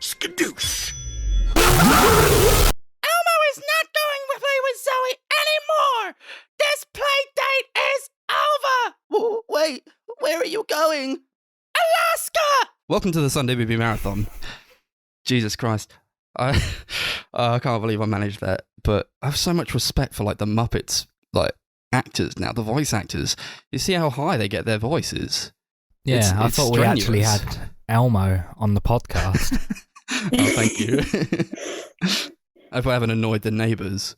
Skadoosh! Elmo is not going to play with Zoe anymore! This play date is over! Wait, where are you going? Alaska! Welcome to the Sunday Movie Marathon. Jesus Christ. I can't believe I managed that, but I have so much respect for like the Muppets actors now, the voice actors. You see how high they get their voices. Yeah, I thought we actually strenuous. had Elmo on the podcast. Oh, thank you. I hope I haven't annoyed the neighbours.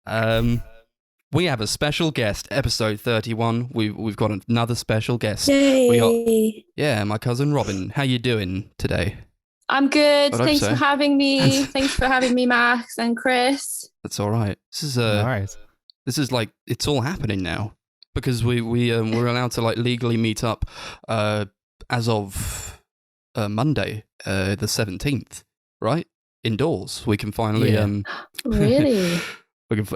We have a special guest, episode 31. We've got another special guest. Yay! My cousin Robin. How you doing today? I'm good. I'd hope Thanks so. for having me. Thanks for having me, Max and Chris. That's all right. This is Alright. This is like it's all happening now because we're allowed to like legally meet up as of Monday, the 17th, right? Indoors. We can finally Yeah. Really?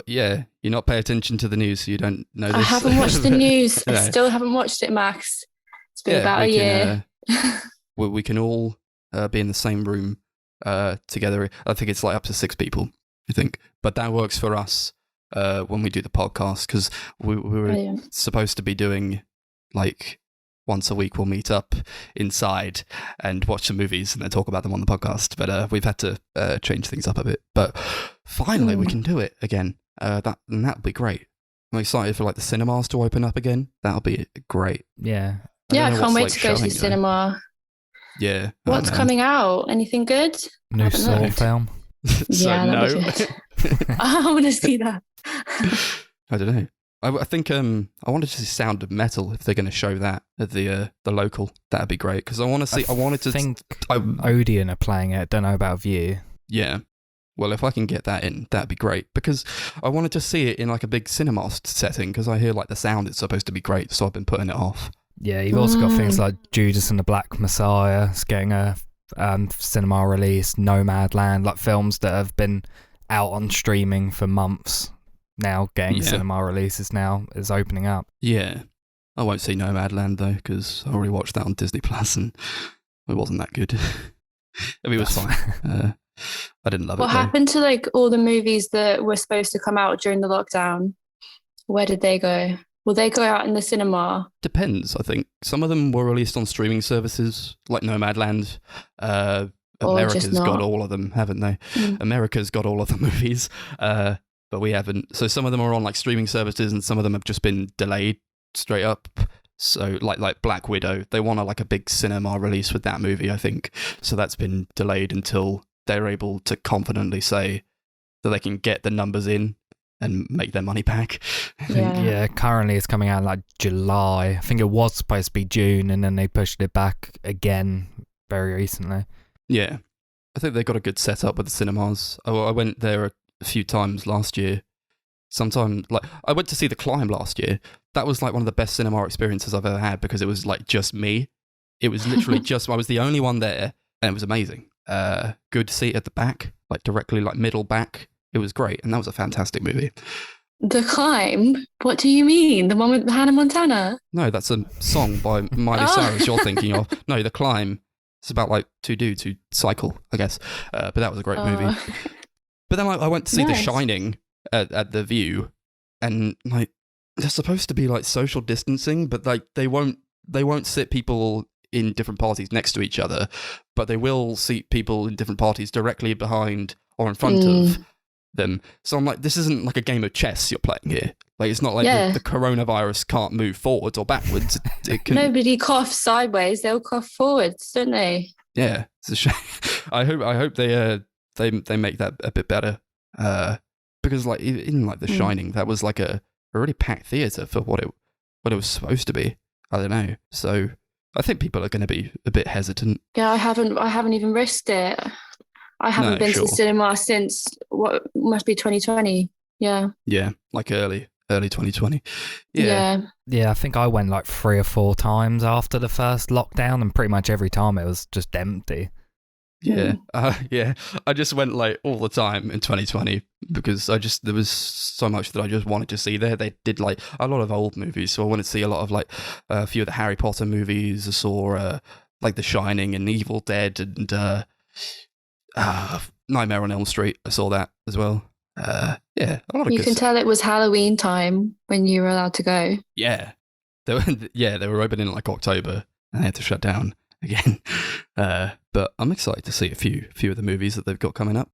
you're not paying attention to the news, so you don't know this. I haven't watched the news. I No. still haven't watched it, Max. It's been about a we year. Can, we can all be in the same room together. I think it's like up to 6 people, I think. But that works for us when we do the podcast because we were Brilliant. supposed to be doing like once a week we'll meet up inside and watch some movies and then talk about them on the podcast. But we've had to change things up a bit. But finally we can do it again. That'll be great. I'm excited for like the cinemas to open up again. That'll be great. Yeah. Yeah, I don't know can't what's, wait like, to go to the showing, though. cinema. Yeah. I What's know. coming out? Anything good? New Haven't Saw looked. film. So Yeah, no. that'd be good. I want to see that. I don't know. I think I wanted to see Sound of Metal if they're going to show that at the local. That'd be great because I want to see. I wanted to. I think I- Odeon are playing it. Don't know about View. Yeah. Well, if I can get that in, that'd be great because I wanted to see it in like a big cinema setting because I hear like the sound is supposed to be great, so I've been putting it off. Yeah, you've also got things Mm. like Judas and the Black Messiah. It's getting a cinema release. Nomadland, like films that have been out on streaming for months. Now getting Yeah. cinema releases now is opening up. Yeah. I won't see Nomadland though because I already watched that on Disney Plus and it wasn't that good. I mean, it was That's- fine. I didn't love What it though. happened to like all the movies that were supposed to come out during the lockdown? Where did they go? Will they go out in the cinema? Depends, I think. Some of them were released on streaming services, like Nomadland. Or America's just not. got all of them, haven't they? Mm. America's got all of the movies, but we haven't. So some of them are on like streaming services, and some of them have just been delayed straight up. So like Black Widow, they want like a big cinema release with that movie, I think. So that's been delayed until they're able to confidently say that they can get the numbers in and make their money back. Yeah. Yeah, currently it's coming out in like July. I think it was supposed to be June, and then they pushed it back again very recently. Yeah. I think they've got a good setup with the cinemas. I went there a few times last year. Sometime, like, I went to see The Climb last year. That was like one of the best cinema experiences I've ever had because it was like just me. It was literally I was the only one there and it was amazing. Good seat at the back, like directly like middle back. It was great. And that was a fantastic movie. The Climb? What do you mean? The one with Hannah Montana? No, that's a song by Miley Oh. Cyrus you're thinking of. No, The Climb. It's about like two dudes who cycle, I guess. But that was a great movie. Oh. But then I went to see The Nice. Shining at the View, and like they're supposed to be like social distancing, but like they won't sit people in different parties next to each other, but they will seat people in different parties directly behind or in front of them. So I'm like, this isn't like a game of chess you're playing here. Like it's not like Yeah. the coronavirus can't move forwards or backwards. It can. Nobody coughs sideways, they'll cough forwards, don't they? Yeah, it's a shame. I hope they make that a bit better. Because like in like The Shining, that was like a really packed theater for what it was supposed to be. I don't know. So I think people are going to be a bit hesitant. Yeah, I haven't even risked it. I haven't No, been sure. to the cinema since what must be 2020. Yeah. Yeah, like early 2020. Yeah. Yeah, I think I went like 3 or 4 times after the first lockdown, and pretty much every time it was just empty. Yeah. Yeah. I just went like all the time in 2020 because there was so much that I just wanted to see there. They did like a lot of old movies. So I wanted to see a lot of like a few of the Harry Potter movies. I saw like The Shining and Evil Dead and Nightmare on Elm Street. I saw that as well. Yeah, a lot of You good can stuff. tell it was Halloween time when you were allowed to go. Yeah, they were open in like October and they had to shut down again. But I'm excited to see a few of the movies that they've got coming up.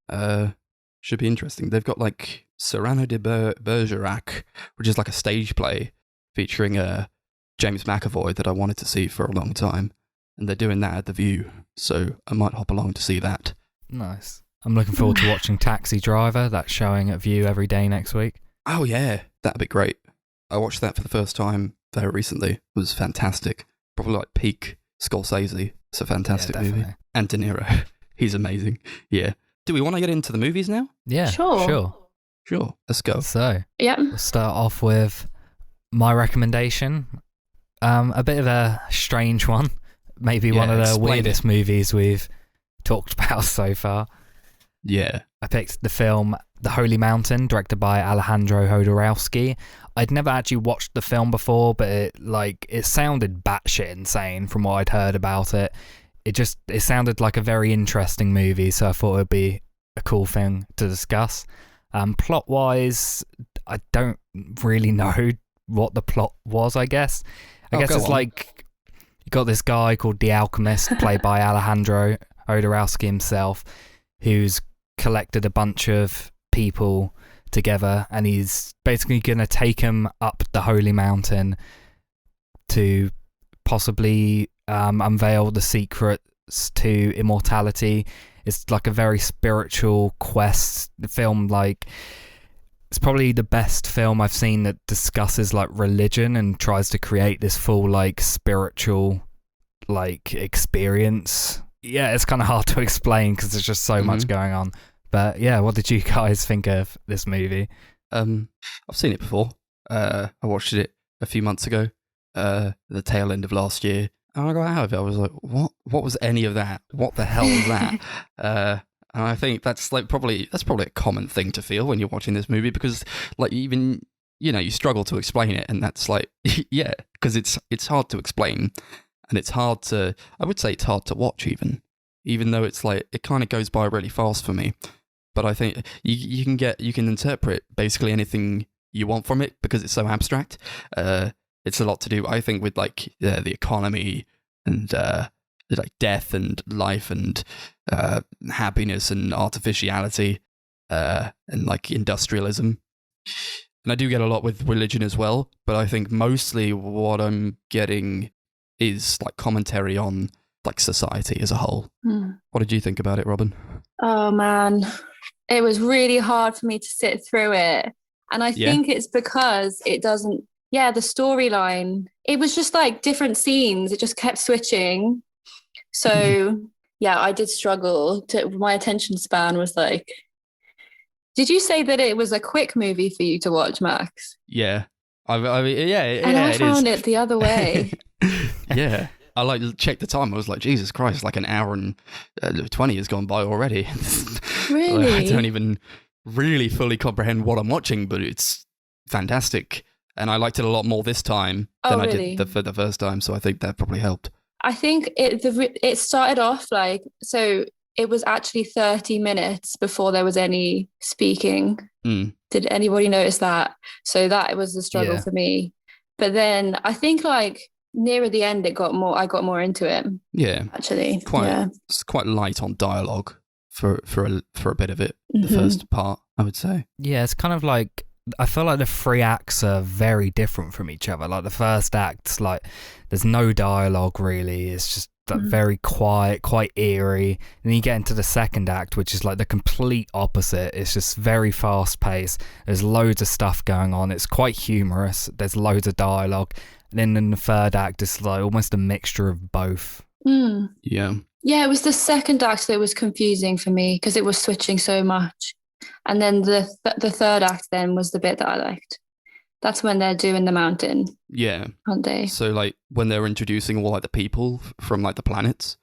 Should be interesting. They've got like Cyrano de Bergerac, which is like a stage play featuring James McAvoy that I wanted to see for a long time, and they're doing that at the View, so I might hop along to see that. Nice. I'm looking forward to watching Taxi Driver. That's showing at View every day next week. Oh yeah, that'd be great. I watched that for the first time very recently. It was fantastic. Probably like peak Scorsese. It's a fantastic movie. Definitely. And De Niro. He's amazing. Yeah. Do we want to get into the movies now? Yeah, Sure. Sure. Let's go. So, Yep. we'll start off with my recommendation. A bit of a strange one. Maybe one of the explain weirdest movies we've talked about so far. Yeah. I picked the film The Holy Mountain, directed by Alejandro Jodorowsky. I'd never actually watched the film before, but it sounded batshit insane from what I'd heard about it. It sounded like a very interesting movie, so I thought it would be a cool thing to discuss. Plot-wise, I don't really know what the plot was, I guess. I guess go it's on. like you got this guy called The Alchemist, played by Alejandro Jodorowsky himself, who's collected a bunch of people together, and he's basically going to take them up the Holy Mountain to possibly unveil the secrets to immortality. It's like a very spiritual quest. The film, like, it's probably the best film I've seen that discusses like religion and tries to create this full like spiritual like experience. Yeah, it's kind of hard to explain because there's just so much going on. But yeah, what did you guys think of this movie? I've seen it before. I watched it a few months ago, the tail end of last year. And I got out of it. I was like, what? What was any of that? What the hell was that? And I think that's probably a common thing to feel when you're watching this movie, because like even you struggle to explain it, and that's like yeah, because it's hard to explain, and it's hard to watch even though it's like it kind of goes by really fast for me. But I think you can interpret basically anything you want from it because it's so abstract. It's a lot to do, I think, with like the economy and like death and life and happiness and artificiality and like industrialism. And I do get a lot with religion as well, but I think mostly what I'm getting is like commentary on like society as a whole. What did you think about it, Robin? Oh man, it was really hard for me to sit through it, and I think it's because it doesn't. Yeah, the storyline, it was just like different scenes. It just kept switching. So yeah, I did struggle. My attention span was like, did you say that it was a quick movie for you to watch, Max? Yeah. I mean, yeah, And I found it the other way. Yeah. I like checked the time. I was like, Jesus Christ, like an hour and 20 has gone by already. Really? I don't even really fully comprehend what I'm watching, but it's fantastic. And I liked it a lot more this time than I did the first time. So I think that probably helped. I think it started off like, so it was actually 30 minutes before there was any speaking. Did anybody notice that? So that was the struggle for me. But then I think like nearer the end, I got more into it. Yeah, actually, it's quite light on dialogue for a bit of it. The first part, I would say. Yeah, it's kind of like, I feel like the three acts are very different from each other. Like the first act's like there's no dialogue really. It's just like very quiet, quite eerie. And then you get into the second act, which is like the complete opposite. It's just very fast paced. There's loads of stuff going on. It's quite humorous. There's loads of dialogue. And then in the third act, it's like almost a mixture of both. Yeah. Yeah, it was the second act that was confusing for me because it was switching so much. And then the third act then was the bit that I liked. That's when they're doing the mountain. Yeah. Aren't they? So like when they're introducing all like the people from like the planets,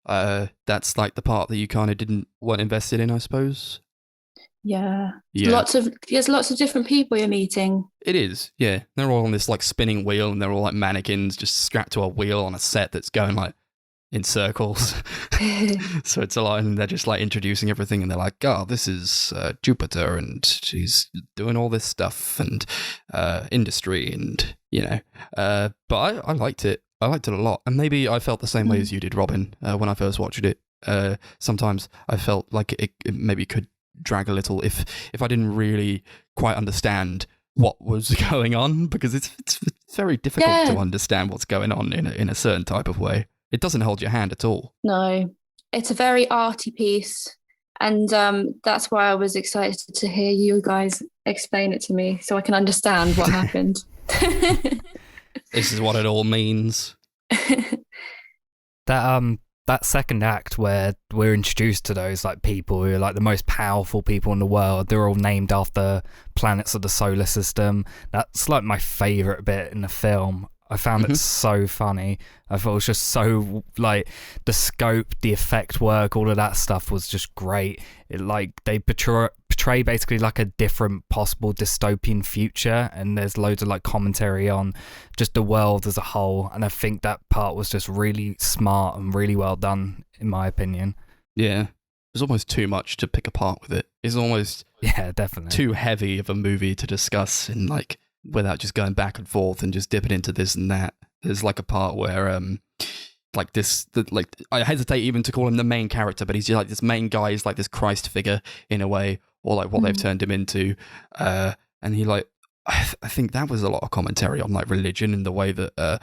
that's like the part that you kind of weren't invested in, I suppose. Yeah. There's lots of different people you're meeting. It is, yeah. They're all on this like spinning wheel, and they're all like mannequins just strapped to a wheel on a set that's going like in circles. So it's a lot, and they're just like introducing everything, and they're like, oh, this is Jupiter, and she's doing all this stuff, and industry, and but I liked it. I liked it a lot, and maybe I felt the same way as you did, Robin, when I first watched it. Sometimes I felt like it maybe could drag a little if I didn't really quite understand what was going on, because it's very difficult to understand what's going on in a certain type of way. It doesn't hold your hand at all. No, it's a very arty piece, and that's why I was excited to hear you guys explain it to me so I can understand what happened. This is what it all means. That second act where we're introduced to those like people who are like the most powerful people in the world, they're all named after planets of the solar system. That's like my favourite bit in the film. I found it so funny. I thought it was just so, like, the scope, the effect work, all of that stuff was just great. It, like, they portray basically like a different possible dystopian future, and there's loads of like commentary on just the world as a whole, and I think that part was just really smart and really well done, in my opinion. Yeah. There's almost too much to pick apart with it. It's almost definitely too heavy of a movie to discuss in like without just going back and forth and just dipping into this and that. There's like a part where I hesitate even to call him the main character, but he's like this main guy is like this Christ figure in a way, or like what they've turned him into. And he like I think that was a lot of commentary on like religion and the way that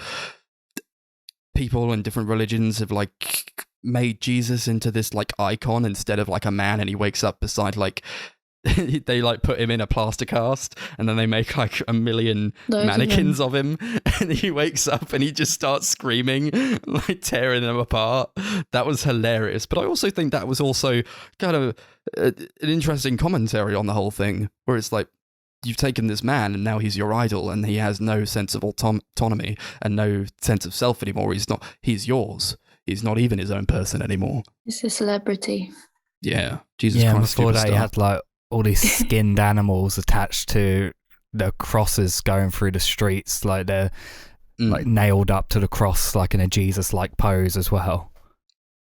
people in different religions have like made Jesus into this like icon instead of like a man, and he wakes up beside like they like put him in a plaster cast, and then they make like a million mannequins of him, and he wakes up and he just starts screaming, like tearing them apart. That was hilarious. But I also think that was also kind of an interesting commentary on the whole thing, where it's like, you've taken this man and now he's your idol, and he has no sense of autonomy and no sense of self anymore. He's yours. He's not even his own person anymore. It's a celebrity. Yeah. Jesus Christ. Before that, he had like all these skinned animals attached to the crosses going through the streets, like they're like nailed up to the cross, like in a Jesus-like pose as well.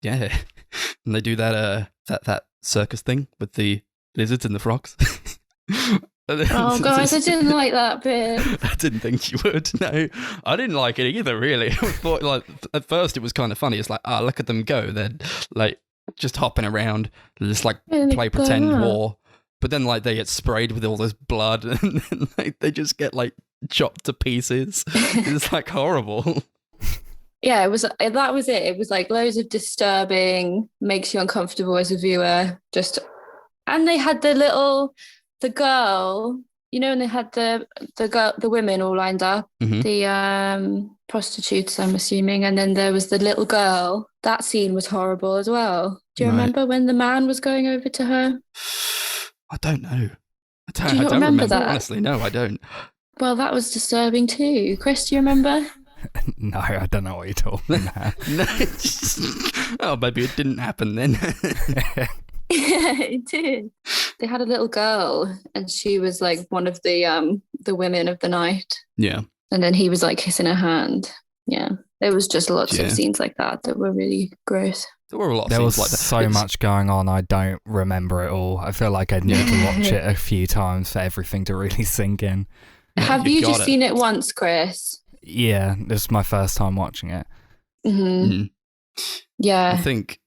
Yeah, and they do that that circus thing with the lizards and the frogs. Oh, guys, I didn't like that bit. I didn't think you would. No, I didn't like it either. Really, I thought like at first it was kind of funny. It's like, look at them go. They're like just hopping around, just like play pretend war. But then, like, they get sprayed with all this blood, and then like, they just get like chopped to pieces. It's like horrible. Yeah, it was. That was it. It was like loads of disturbing, makes you uncomfortable as a viewer. And they had the girl, and they had the women all lined up, the prostitutes, I'm assuming, and then there was the little girl. That scene was horrible as well. Do you remember when the man was going over to her? I don't know. Do you not remember that? Honestly, no, I don't. Well, that was disturbing too. Chris, do you remember? No, I don't know what you're talking about. Oh, maybe it didn't happen then. Yeah, it did. They had a little girl, and she was like one of the women of the night. Yeah. And then he was like kissing her hand. Yeah. There was just lots of scenes like that were really gross. There were a lot of there scenes was like that. So much going on, I don't remember it all. I feel like I'd need to watch it a few times for everything to really sink in. Have you just seen it once, Chris? Yeah, this is my first time watching it. Yeah. I think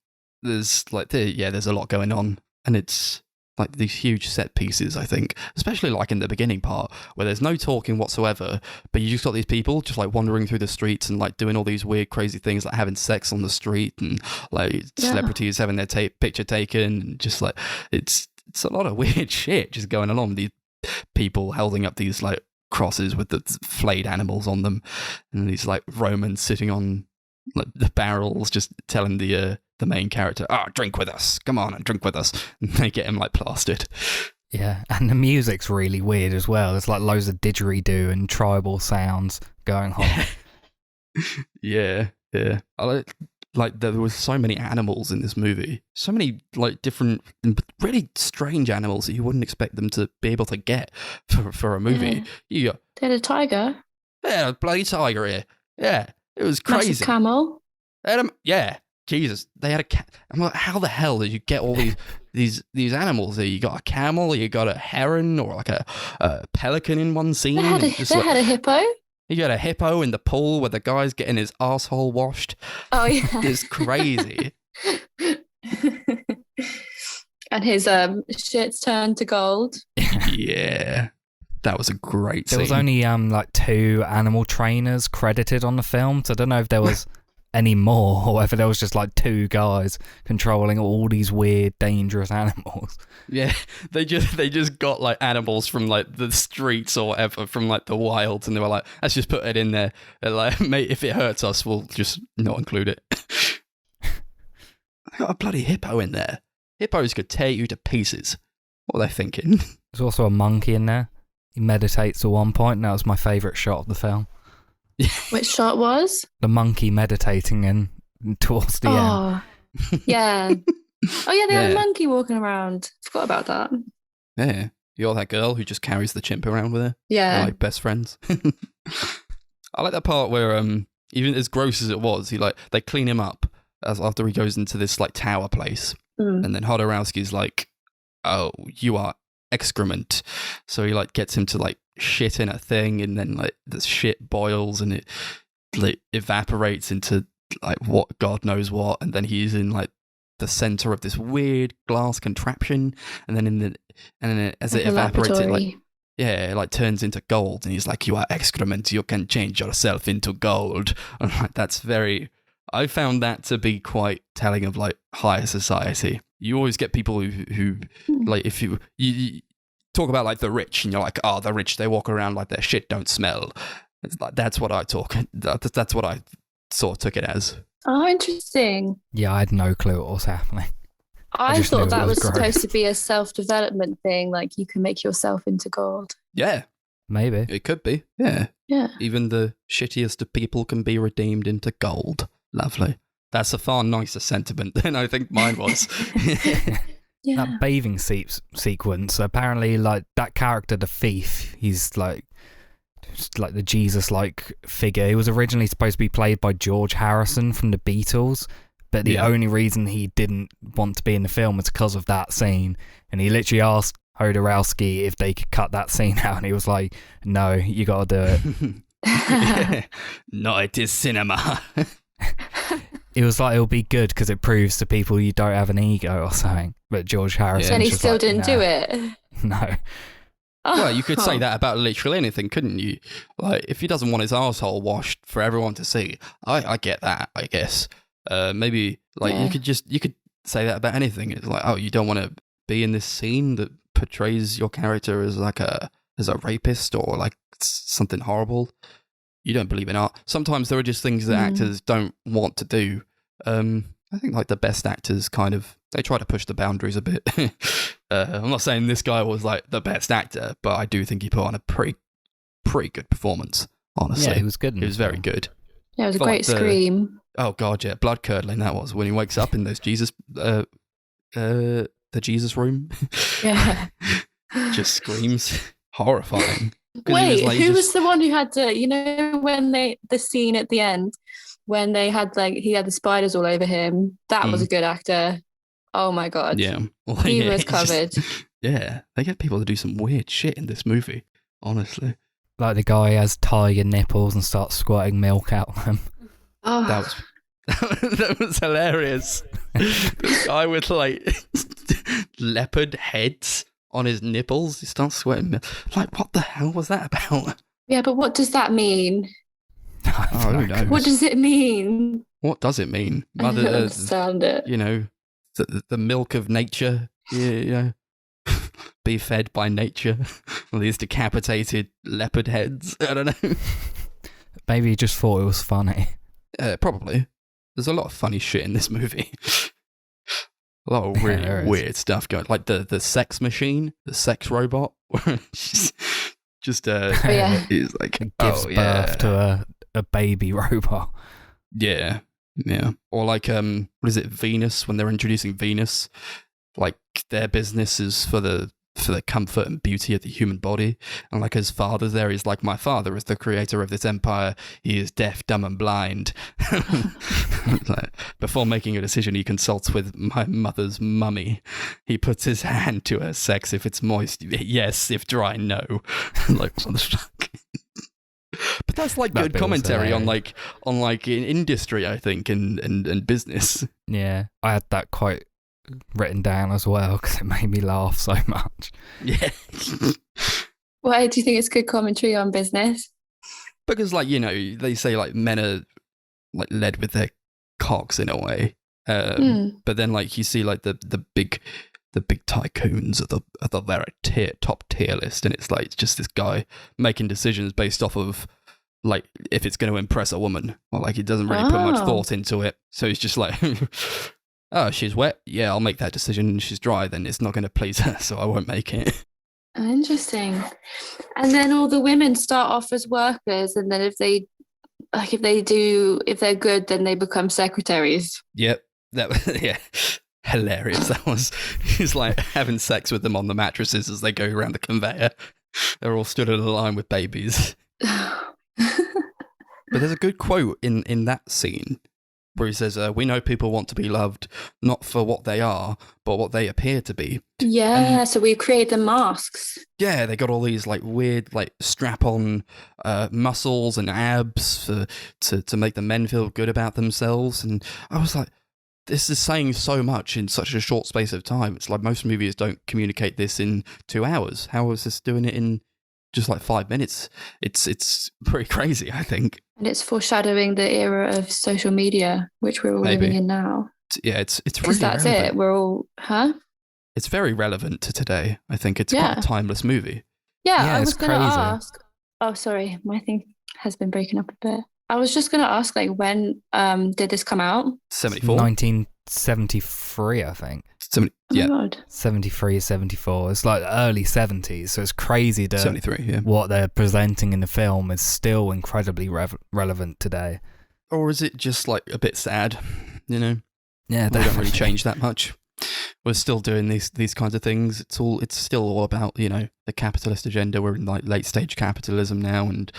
there's there's a lot going on, and it's like these huge set pieces, I think, especially like in the beginning part where there's no talking whatsoever, but you just got these people just like wandering through the streets and like doing all these weird crazy things, like having sex on the street, and like celebrities having their picture taken, and just like it's a lot of weird shit just going along. These people holding up these like crosses with the flayed animals on them, and these like Romans sitting on like the barrels, just telling the main character, drink with us, come on and drink with us, and they get him like plastered. Yeah, and the music's really weird as well. There's like loads of didgeridoo and tribal sounds going on. Yeah. I like there was so many animals in this movie, so many like different really strange animals that you wouldn't expect them to be able to get for a movie. They had a tiger. Yeah, a bloody tiger here. Yeah, it was crazy. Massive camel. Yeah, Jesus, they had a cat. I'm like, how the hell did you get all these animals there? You got a camel, you got a heron, or like a pelican in one scene. They had a hippo. You got a hippo in the pool where the guy's getting his asshole washed. Oh yeah, it's crazy. And his shit's turned to gold. Yeah, that was a great scene. There was only like 2 animal trainers credited on the film, so I don't know if there was any more or whether there was just like 2 guys controlling all these weird, dangerous animals. Yeah, they just got like animals from like the streets or whatever, from like the wilds, and they were like, let's just put it in there. They're like, mate, if it hurts us, we'll just not include it. I got a bloody hippo in there. Hippos could tear you to pieces. What are they thinking? There's also a monkey in there. He meditates at one point, and that was my favourite shot of the film. Which shot was? The monkey meditating in towards the end. Yeah. Oh yeah, they had a monkey walking around. Forgot about that. Yeah. You're that girl who just carries the chimp around with her. Yeah. They're like best friends. I like that part where even as gross as it was, they clean him up after he goes into this like tower place. And then Hodorowski's like, oh, you are excrement. So he like gets him to like shit in a thing, and then like the shit boils and it like evaporates into like what God knows what, and then he's in like the center of this weird glass contraption, and then as it evaporates, it like turns into gold, and he's like, you are excrement, you can change yourself into gold. And like, that's very, I found that to be quite telling of like higher society. You always get people who like, if you talk about like the rich, and you're like, oh, the rich, they walk around like their shit don't smell. It's like, that's what I that's what I sort of took it as. Oh, interesting. Yeah, I had no clue what was happening. I thought that was supposed to be a self-development thing, like you can make yourself into gold. Yeah. Maybe. It could be. Yeah. Yeah. Even the shittiest of people can be redeemed into gold. Lovely. That's a far nicer sentiment than I think mine was. Yeah. That bathing sequence, apparently, like, that character, the thief, he's like, just like the Jesus-like figure. He was originally supposed to be played by George Harrison from the Beatles, but the only reason he didn't want to be in the film was because of that scene. And he literally asked Jodorowsky if they could cut that scene out, and he was like, no, you gotta do it. No, it is cinema. It was like, it'll be good because it proves to people you don't have an ego or something. But George Harrison, and he still didn't do it. No. Well, you could say that about literally anything, couldn't you? Like, if he doesn't want his asshole washed for everyone to see, I get that, I guess. Maybe like you could say that about anything. It's like, oh, you don't want to be in this scene that portrays your character as like as a rapist or like something horrible. You don't believe in art. Sometimes there are just things that actors don't want to do. I think like the best actors they try to push the boundaries a bit. I'm not saying this guy was like the best actor, but I do think he put on a pretty good performance, honestly. Yeah, he was good. He was very good. Yeah, it was a great scream. Oh god, yeah, blood curdling that was when he wakes up in those Jesus, the Jesus room. Yeah, just screams, horrifying. Wait, who was the one who had to? You know, when the scene at the end when they had he had the spiders all over him. That was a good actor. Oh my god. Yeah, well, he was covered. Yeah, they get people to do some weird shit in this movie. Honestly, like the guy has tiger nipples and starts squirting milk out of them. Oh. That was hilarious. This guy with leopard heads on his nipples. He starts sweating. Like, what the hell was that about? Yeah, but what does that mean? Oh, who knows? What does it mean? What does it mean? I don't understand it. You know, the milk of nature. You know, be fed by nature. All these decapitated leopard heads. I don't know. Maybe he just thought it was funny. Probably. There's a lot of funny shit in this movie. A lot of really weird stuff going. Like the sex machine, the sex robot. He's like, it gives birth to a baby robot. Yeah. Yeah. Or like what is it, Venus, when they're introducing Venus, like their business is for for the comfort and beauty of the human body. And like his father's there, he's like, my father is the creator of this empire. He is deaf, dumb, and blind. Like, before making a decision, he consults with my mother's mummy. He puts his hand to her sex. If it's moist, yes. If dry, no. Like, what the fuck? But that's like That good bit was commentary on hilarious. in industry, I think, and business. Yeah, I had that quote written down as well because it made me laugh so much. Yeah. Why do you think it's good commentary on business? Because, like, you know, they say like men are like led with their cocks in a way, but then like you see like the big tycoons at the very top tier list, and it's like it's just this guy making decisions based off of like if it's going to impress a woman, or like he doesn't really put much Oh. thought into it. So he's just like, oh, she's wet, yeah, I'll make that decision. She's dry, then it's not going to please her, so I won't make it. Interesting. And then all the women start off as workers, and then if they're good, then they become secretaries. Yep, that was yeah. Hilarious. That was. He's like having sex with them on the mattresses as they go around the conveyor. They're all stood in a line with babies. But there's a good quote in that scene where he says, "We know people want to be loved not for what they are, but what they appear to be." Yeah, so we create the masks. Yeah, they got all these like weird like strap-on muscles and abs to make the men feel good about themselves, and I was like, this is saying so much in such a short space of time. It's like most movies don't communicate this in 2 hours. How is this doing it in just like 5 minutes? It's pretty crazy, I think. And it's foreshadowing the era of social media, which we're all Maybe. living in now. Yeah, it's really Because that's relevant. it. We're all, huh? It's very relevant to today. I think it's Yeah. quite a timeless movie. Yeah, Yeah, I was it's going to crazy. ask. Oh, sorry. My thing has been breaking up a bit. I was just going to ask, like, when did this come out? 74? 1973, I think. Oh Yeah, my God. 73, 74. It's like early 70s, so it's crazy that 73, yeah. what they're presenting in the film is still incredibly relevant today. Or is it just like a bit sad, you know? Yeah, They don't really definitely. change that much. We're still doing these kinds of things. It's still all about, you know, the capitalist agenda. We're in like late stage capitalism now, and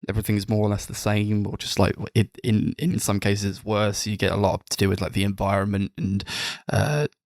everything's more or less the same, or just like in some cases worse. You get a lot to do with like the environment and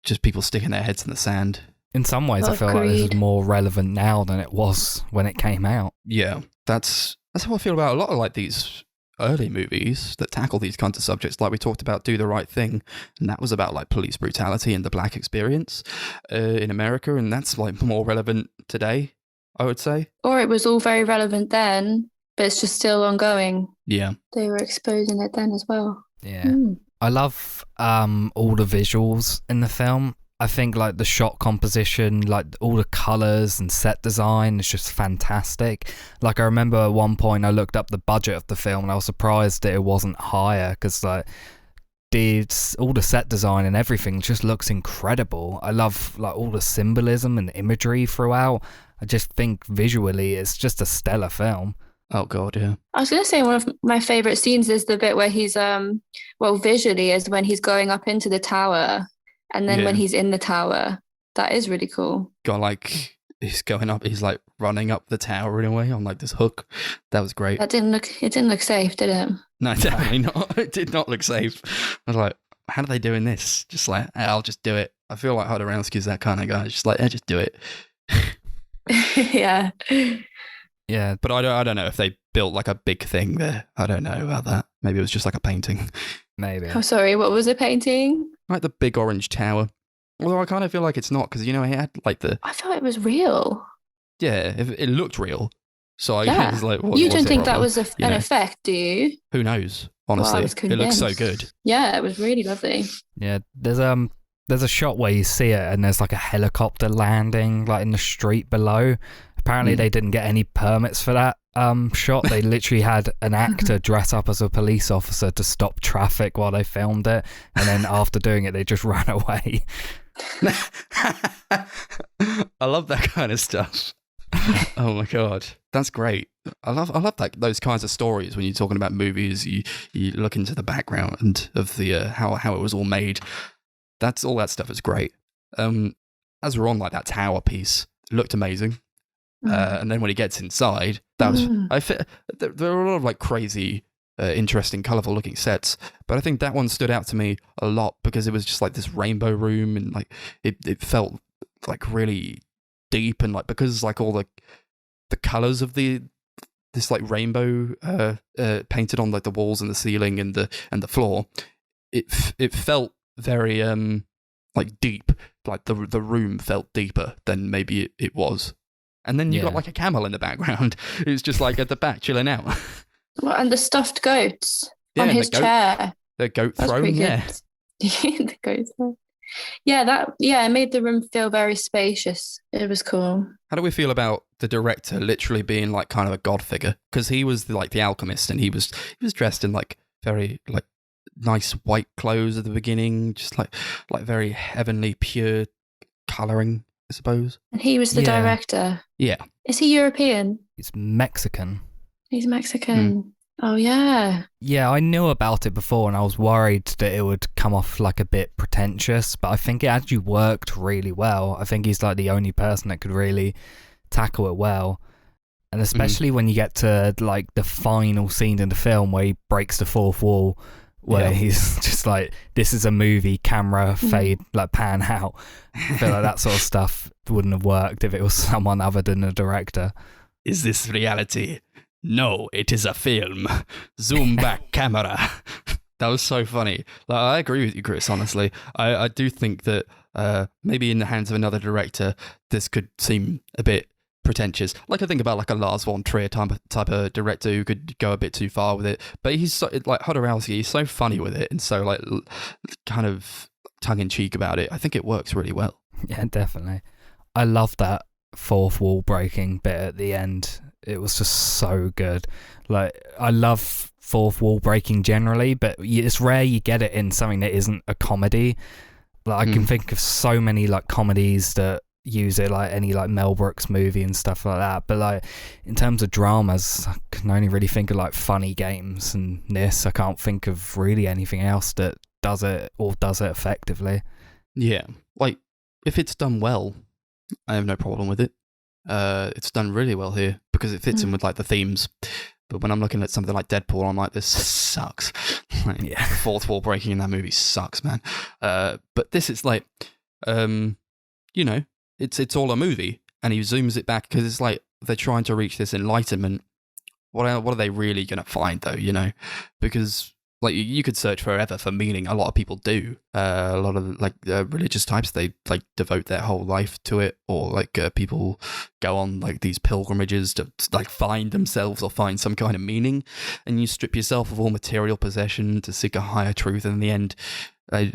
just people sticking their heads in the sand. In some ways, I Lot of feel like this is greed. more relevant now than it was when it came out. Yeah, that's how I feel about a lot of like these early movies that tackle these kinds of subjects. Like we talked about Do the Right Thing, and that was about like police brutality and the black experience in America, and that's like more relevant today, I would say. Or it was all very relevant then, but it's just still ongoing. Yeah. They were exposing it then as well. Yeah. Mm. I love all the visuals in the film. I think like the shot composition, like all the colours and set design is just fantastic. Like I remember at one point I looked up the budget of the film and I was surprised that it wasn't higher because like all the set design and everything just looks incredible. I love like all the symbolism and imagery throughout. I just think visually it's just a stellar film. Oh god, yeah. I was going to say one of my favourite scenes is the bit where he's, visually is when he's going up into the tower, and then when Yeah. he's in the tower. That is really cool. Got like he's going up, he's like running up the tower in a way on like this hook. That was great. It didn't look safe, did it? No, definitely not. It did not look safe. I was like, how are they doing this? Just like, I'll just do it. I feel like Hodorowski's that kind of guy. Just like, just do it. Yeah. Yeah, But I don't know if they built like a big thing there. I don't know about that. Maybe it was just like a painting. maybe. Oh, sorry. What was the painting? Like the big orange tower. Although I kind of feel like it's not, because, you know, it had like I thought it was real. it looked real. So I Yeah. was like, You what's don't the think that problem? was You an know? effect, do you? Who knows? Well, I Honestly, was it looks so convinced. good. Yeah, it was really lovely. Yeah, there's a shot where you see it and there's like a helicopter landing like in the street below. Apparently they didn't get any permits for that shot. They literally had an actor dress up as a police officer to stop traffic while they filmed it, and then after doing it they just ran away. I love that kind of stuff. Oh my god, that's great. I love that those kinds of stories when you're talking about movies. You look into the background of the how it was all made. That's all that stuff is great. As we're on like that tower piece, looked amazing. And then when he gets inside, that was there are a lot of like crazy, interesting, colourful looking sets, but I think that one stood out to me a lot because it was just like this rainbow room, and like it felt like really deep, and like because like all the colours of this like rainbow painted on like the walls and the ceiling and the floor, it felt very like deep, like the room felt deeper than maybe it was. And then you got like a camel in the background who's just like at the back chilling out. Well, and the stuffed goats on his chair. The goat throne, yeah. The goat throne. Yeah, it made the room feel very spacious. It was cool. How do we feel about the director literally being like kind of a god figure? Because he was like the alchemist, and he was dressed in like very like nice white clothes at the beginning, just like very heavenly pure colouring, I suppose. And he was the director. Yeah. Is he European? He's Mexican. He's Mexican. Oh, yeah. Yeah, I knew about it before, and I was worried that it would come off like a bit pretentious, but I think it actually worked really well. I think he's like the only person that could really tackle it well. And especially when you get to like the final scene in the film where he breaks the fourth wall, where he's just like, this is a movie, camera fade, like pan out. I feel like that sort of stuff wouldn't have worked if it was someone other than the director. Is this reality? No, it is a film. Zoom back camera. That was so funny. Like, I agree with you, Chris, honestly. I do think that maybe in the hands of another director, this could seem a bit pretentious. Like I think about like a Lars von Trier type of director who could go a bit too far with it. But he's so, like Jodorowsky, he's so funny with it and so like kind of tongue-in-cheek about it. I think it works really well. Yeah, definitely. I love that fourth wall breaking bit at the end. It was just so good. Like, I love fourth wall breaking generally, but it's rare you get it in something that isn't a comedy. Like, I can think of so many like comedies that use it, like any like Mel Brooks movie and stuff like that. But like in terms of dramas, I can only really think of like Funny Games and this. I can't think of really anything else that does it effectively. Yeah, like if it's done well, I have no problem with it. It's done really well here because it fits in with like the themes. But when I'm looking at something like Deadpool, I'm like, this sucks. Like, the fourth wall breaking in that movie sucks, man. But this is like, you know, it's all a movie, and he zooms it back because it's like they're trying to reach this enlightenment. What are they really gonna find though? You know, because like you could search forever for meaning. A lot of people do. A lot of like religious types, they like devote their whole life to it, or like people go on like these pilgrimages to like find themselves or find some kind of meaning. And you strip yourself of all material possession to seek a higher truth. And in the end, I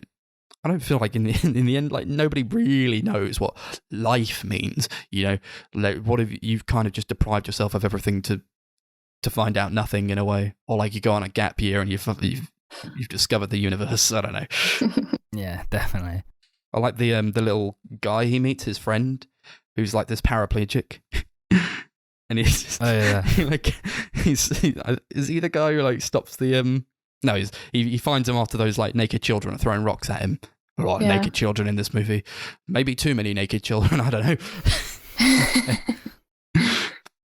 don't feel like in the end, like nobody really knows what life means. You know, like what if you've kind of just deprived yourself of everything to find out nothing in a way, or like you go on a gap year and you've discovered the universe. I don't know. Yeah, definitely. I like the little guy he meets, his friend, who's like this paraplegic, and he's just, is he the guy who like stops the No, he finds him after those like naked children are throwing rocks at him. A lot of naked children in this movie, maybe too many naked children. I don't know.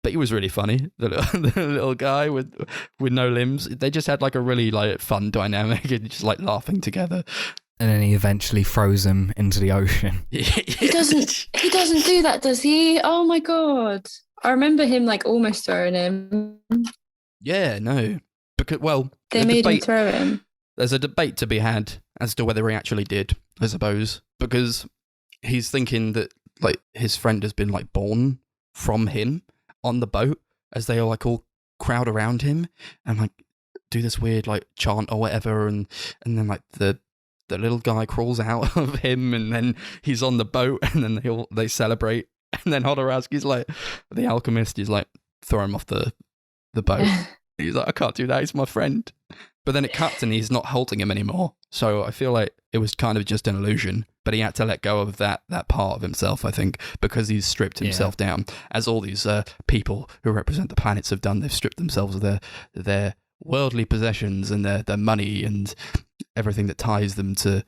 But he was really funny. The little guy with no limbs. They just had like a really like fun dynamic and just like laughing together. And then he eventually throws him into the ocean. He doesn't do that, does he? Oh my god! I remember him like almost throwing him. Yeah, no, because they made him throw him. There's a debate to be had as to whether he actually did, I suppose, because he's thinking that like his friend has been like born from him on the boat, as they all like all crowd around him and like do this weird like chant or whatever, and then like the little guy crawls out of him, and then he's on the boat, and then they celebrate, and then Jodorowsky's like, the alchemist is like, throw him off the boat. He's like, I can't do that, he's my friend. But then it cuts and he's not holding him anymore. So I feel like it was kind of just an illusion, but he had to let go of that part of himself, I think, because he's stripped himself down, as all these people who represent the planets have done. They've stripped themselves of their worldly possessions and their money and everything that ties them to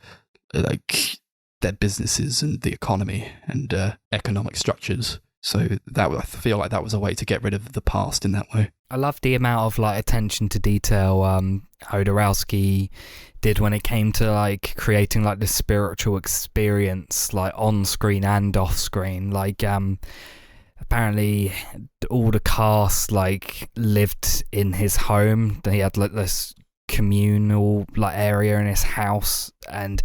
like their businesses and the economy and economic structures. So that I feel like that was a way to get rid of the past in that way. I love the amount of like attention to detail Jodorowsky did when it came to like creating like the spiritual experience, like on screen and off screen. Like apparently all the cast like lived in his home. He had like this communal like area in his house, and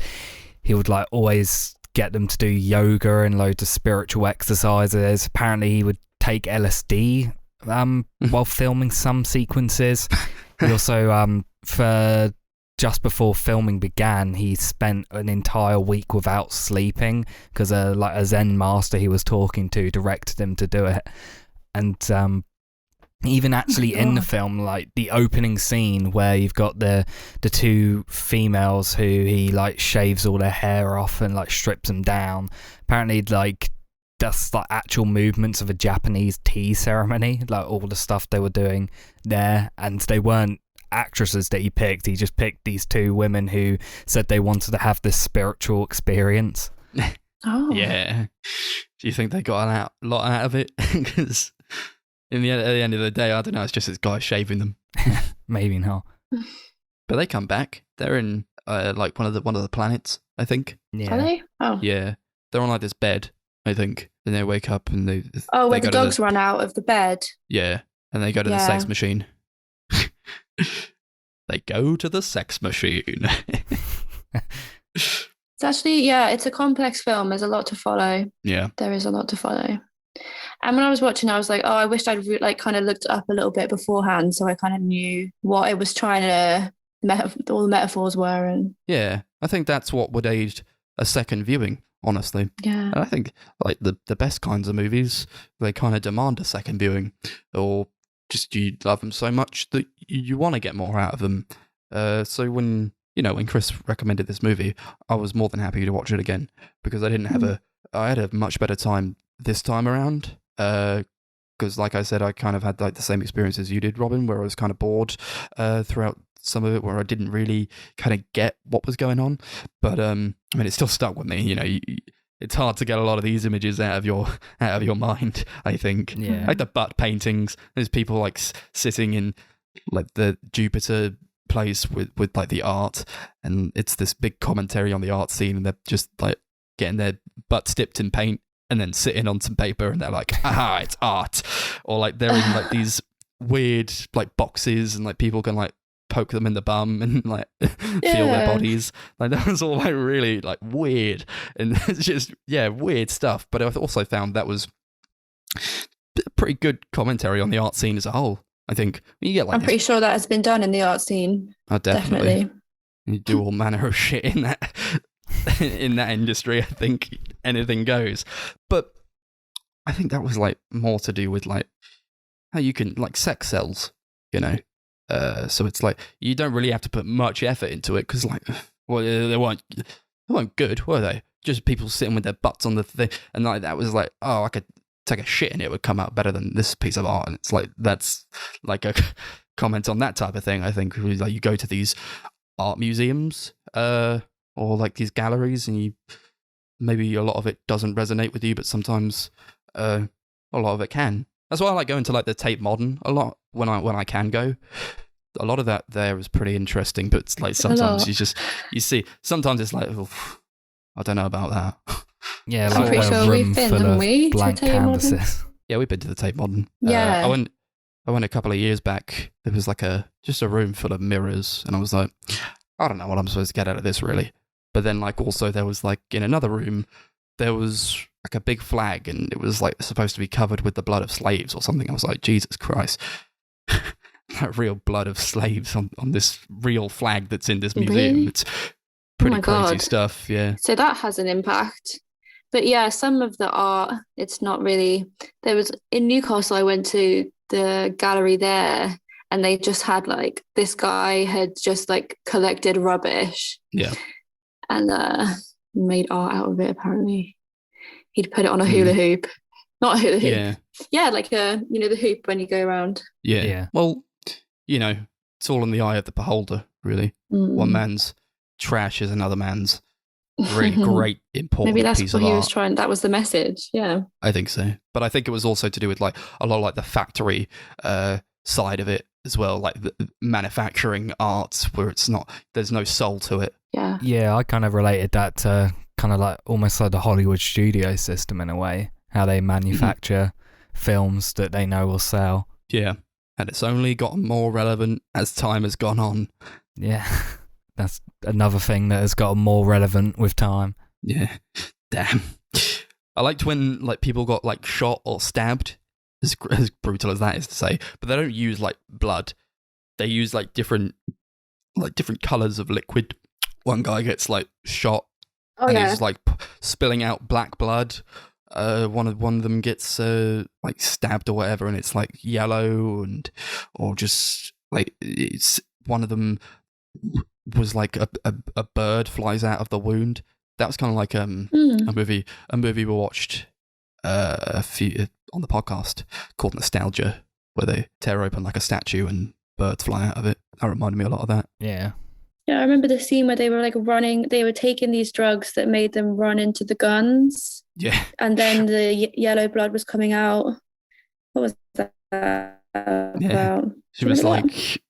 he would like always get them to do yoga and loads of spiritual exercises. Apparently he would take LSD while filming some sequences. He also for just before filming began, he spent an entire week without sleeping because like a Zen master he was talking to directed him to do it. And even actually in the film, like the opening scene where you've got the two females who he like shaves all their hair off and like strips them down, apparently like that's like actual movements of a Japanese tea ceremony, like all the stuff they were doing there. And they weren't actresses that he picked. He just picked these two women who said they wanted to have this spiritual experience. Yeah. Do you think they got a lot out of it? Because at the end of the day, I don't know, it's just this guy shaving them. Maybe not. But they come back. They're in like one of the planets, I think. Yeah. Are they? Oh. Yeah. They're on like this bed, I think. And they wake up and they Where go the dogs run out of the bed. Yeah. And they go to the sex machine. They go to the sex machine. It's actually, it's a complex film. There's a lot to follow. Yeah. There is a lot to follow. And when I was watching, I was like, I wished I'd like kind of looked up a little bit beforehand, so I kind of knew what it was trying to, all the metaphors were. And yeah, I think that's what would aid a second viewing, honestly. Yeah. And I think like the best kinds of movies, they kind of demand a second viewing, or just you love them so much that you want to get more out of them. So when Chris recommended this movie, I was more than happy to watch it again because I had a much better time this time around. Because like I said, I kind of had like the same experience as you did, Robin, where I was kind of bored throughout some of it, where I didn't really kind of get what was going on. But I mean, it still stuck with me. It's hard to get a lot of these images out of your mind, I think. Yeah. Like the butt paintings. There's people like sitting in like the Jupiter place with like the art, and it's this big commentary on the art scene, and they're just like getting their butts dipped in paint and then sitting on some paper, and they're like, aha, it's art. Or like they're in like these weird like boxes, and like people can like poke them in the bum and like feel their bodies. Like that was all like really like weird, and it's just weird stuff. But I also found that was a pretty good commentary on the art scene as a whole. I think you get like I'm pretty sure that has been done in the art scene. Oh, definitely. You do all manner of shit in that in that industry. I think anything goes. But I think that was like more to do with like how you can like sex sells, so it's like you don't really have to put much effort into it because like, well, they weren't good, were they? Just people sitting with their butts on the thing, and like that was like, oh, I could take a shit and it would come out better than this piece of art. And it's like that's like a comment on that type of thing. I think like you go to these art museums or like these galleries, and maybe a lot of it doesn't resonate with you, but sometimes a lot of it can. That's why I like going to like the Tate Modern a lot when I can go. A lot of that there is pretty interesting, but it's like sometimes you see sometimes it's like, oh, I don't know about that. Yeah, I'm like pretty a sure room we've been, full haven't of we, to blank Tate Modern? canvases. Yeah, we've been to the Tate Modern. Yeah. I went a couple of years back. There was like just a room full of mirrors, and I was like, I don't know what I'm supposed to get out of this really. But then like also there was like in another room there was like a big flag, and it was like supposed to be covered with the blood of slaves or something. I was like, Jesus Christ. Like real blood of slaves on this real flag that's in this museum. Really? It's pretty crazy God. stuff, yeah. So that has an impact. But yeah, some of the art, it's not really. There was in Newcastle, I went to the gallery there, and they just had like this guy had just like collected rubbish. Yeah. And made art out of it, apparently. He'd put it on a hula hoop. Not a hula hoop. Yeah. Yeah, like the hoop when you go around. Yeah. Well, it's all in the eye of the beholder, really. One man's trash is another man's really great, important Maybe that's piece what of he was art. trying. That was the message. Yeah. I think so. But I think it was also to do with like a lot of like the factory side of it as well, like the manufacturing art where it's not, there's no soul to it. Yeah. Yeah, I kind of related that to kind of like almost like the Hollywood studio system in a way, how they manufacture films that they know will sell. Yeah. And it's only gotten more relevant as time has gone on. Yeah, that's another thing that has gotten more relevant with time. Yeah. Damn. I liked when like people got like shot or stabbed, as brutal as that is to say, but they don't use like blood. They use like different colors of liquid. One guy gets like shot and he's like spilling out black blood. One of them gets like stabbed or whatever, and it's like yellow, or just like it's one of them was like a bird flies out of the wound. That was kind of like a movie we watched a few on the podcast called Nostalgia, where they tear open like a statue and birds fly out of it. That reminded me a lot of that. Yeah. Yeah, I remember the scene where they were like running. They were taking these drugs that made them run into the guns. Yeah. And then the yellow blood was coming out. What was that about? She was like,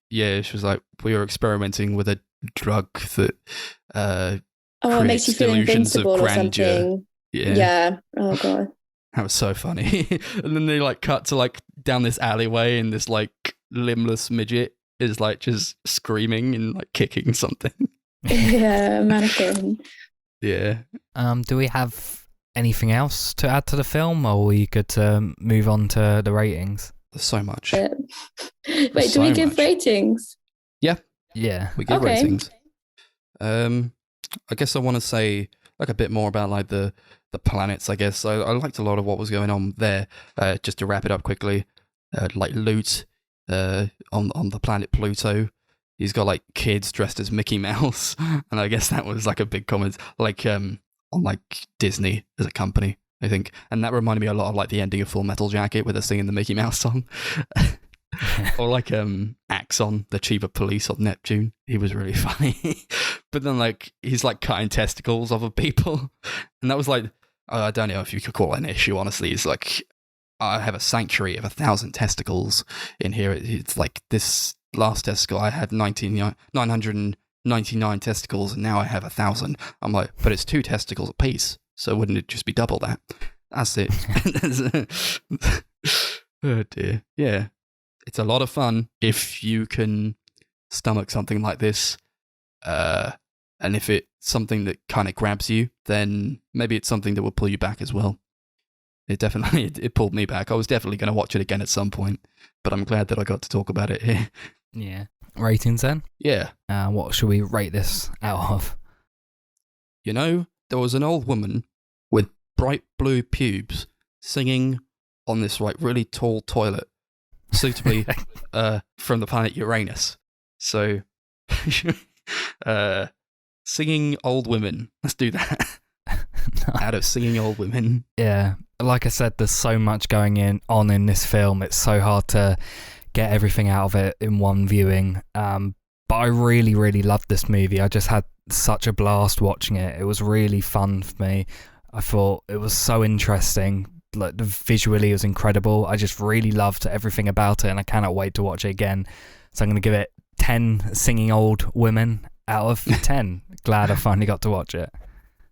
we were experimenting with a drug that it makes you feel invincible or something. Yeah. Oh god. That was so funny. And then they like cut to like down this alleyway, and this like limbless midget is like just screaming and like kicking something. Yeah, a mannequin. Yeah. Do we have anything else to add to the film, or are we good to move on to the ratings? There's so much. Wait, do we give ratings? Yeah. Yeah. We give ratings. I guess I want to say like a bit more about like the planets, I guess. I liked a lot of what was going on there. Just to wrap it up quickly, like loot on the planet Pluto. He's got like kids dressed as Mickey Mouse, and I guess that was like a big comment, like on like Disney as a company, I think. And that reminded me a lot of like the ending of Full Metal Jacket, where they're singing the Mickey Mouse song. Or like Axon, the chief of police on Neptune. He was really funny. But then like he's like cutting testicles off of people, and that was like, I don't know if you could call it an issue, honestly. It's like, I have a sanctuary of 1,000 testicles in here. It's like this last testicle, I had 999 testicles, and now I have 1,000. I'm like, but it's 2 testicles a piece, so wouldn't it just be double that? That's it. Oh dear. Yeah. It's a lot of fun if you can stomach something like this. And if it's something that kind of grabs you, then maybe it's something that will pull you back as well. It definitely it pulled me back. I was definitely going to watch it again at some point, but I'm glad that I got to talk about it here. Yeah. Ratings then? Yeah. What should we rate this out of? You know, there was an old woman with bright blue pubes singing on this like really tall toilet, suitably from the planet Uranus. So, singing old women. Let's do that. Out of singing old women. Yeah. Like I said, there's so much going on in this film. It's so hard to get everything out of it in one viewing. But I really, really loved this movie. I just had such a blast watching it. It was really fun for me. I thought it was so interesting. Like visually, it was incredible. I just really loved everything about it, and I cannot wait to watch it again. So I'm going to give it 10 singing old women out of 10. Glad I finally got to watch it.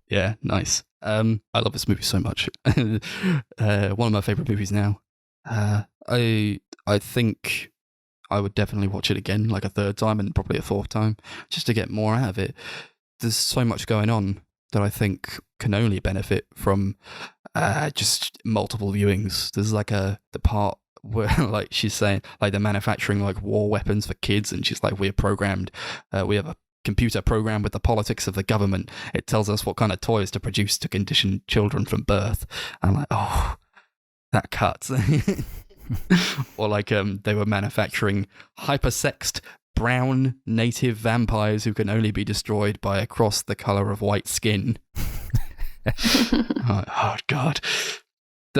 Yeah, nice. I love this movie so much. One of my favorite movies now. I think I would definitely watch it again, like a third time and probably a fourth time, just to get more out of it. There's so much going on that I think can only benefit from just multiple viewings. There's like the part where like she's saying like they're manufacturing like war weapons for kids, and she's like, we have a computer program with the politics of the government. It tells us what kind of toys to produce to condition children from birth. And I'm like, oh, that cuts. Or like they were manufacturing hypersexed brown native vampires who can only be destroyed by a cross the color of white skin. Oh god.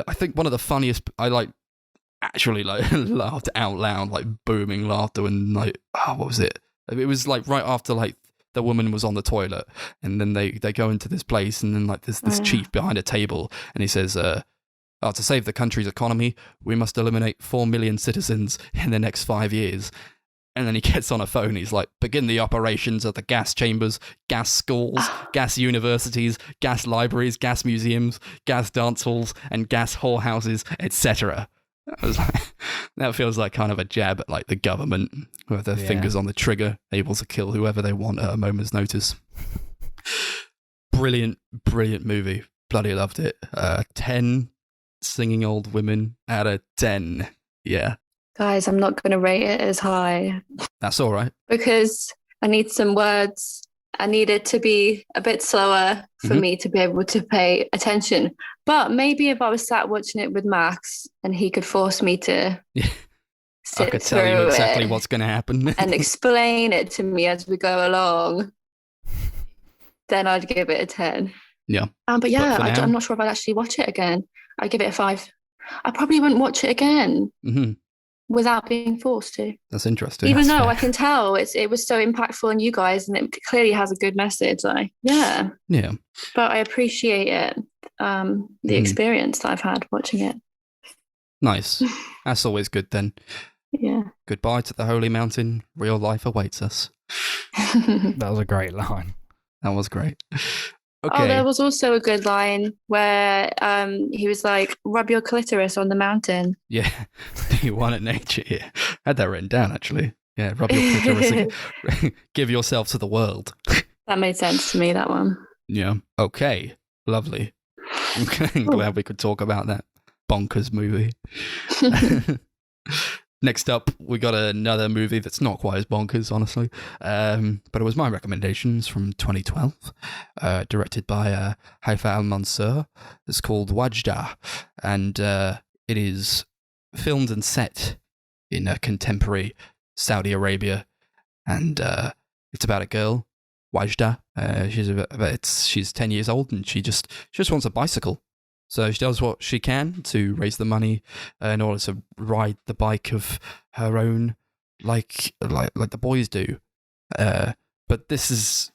I think one of the funniest, I actually laughed out loud, like booming laughter, and like, what was it? It was like right after like the woman was on the toilet, and then they go into this place, and then like there's this chief behind a table, and he says, to save the country's economy, we must eliminate 4 million citizens in the next 5 years. And then he gets on a phone, he's like, begin the operations of the gas chambers, gas schools, gas universities, gas libraries, gas museums, gas dance halls, and gas whorehouses, etc. That feels like kind of a jab at like the government, with their fingers on the trigger, able to kill whoever they want at a moment's notice. Brilliant movie. Bloody loved it. 10 singing old women out of 10. Yeah. Guys, I'm not going to rate it as high. That's all right. Because I need some words. I need it to be a bit slower for me to be able to pay attention. But maybe if I was sat watching it with Max and he could force me to sit I could tell you exactly what's going to happen. and explain it to me as we go along, then I'd give it a 10. Yeah. But yeah, I'm not sure if I'd actually watch it again. I'd give it a 5. I probably wouldn't watch it again. Without being forced to. That's interesting. Even though I can tell it was so impactful on you guys and it clearly has a good message. Yeah. But I appreciate it, the experience that I've had watching it. Nice. That's always good then. Yeah. Goodbye to the holy mountain. Real life awaits us. That was a great line. That was great. Okay. Oh, there was also a good line where he was like, rub your clitoris on the mountain. Yeah. You want it nature. Yeah. I had that written down, actually. Yeah, rub your clitoris again. Give yourself to the world. That made sense to me, that one. Yeah. Okay. Lovely. I'm glad we could talk about that bonkers movie. Next up, we got another movie that's not quite as bonkers, honestly. But it was my recommendations from 2012, directed by Haifa Al-Mansour. It's called Wadjda, and it is filmed and set in contemporary Saudi Arabia. And it's about a girl, Wadjda. She's 10 years old, and she just wants a bicycle. So she does what she can to raise the money in order to ride the bike of her own, like the boys do. But this is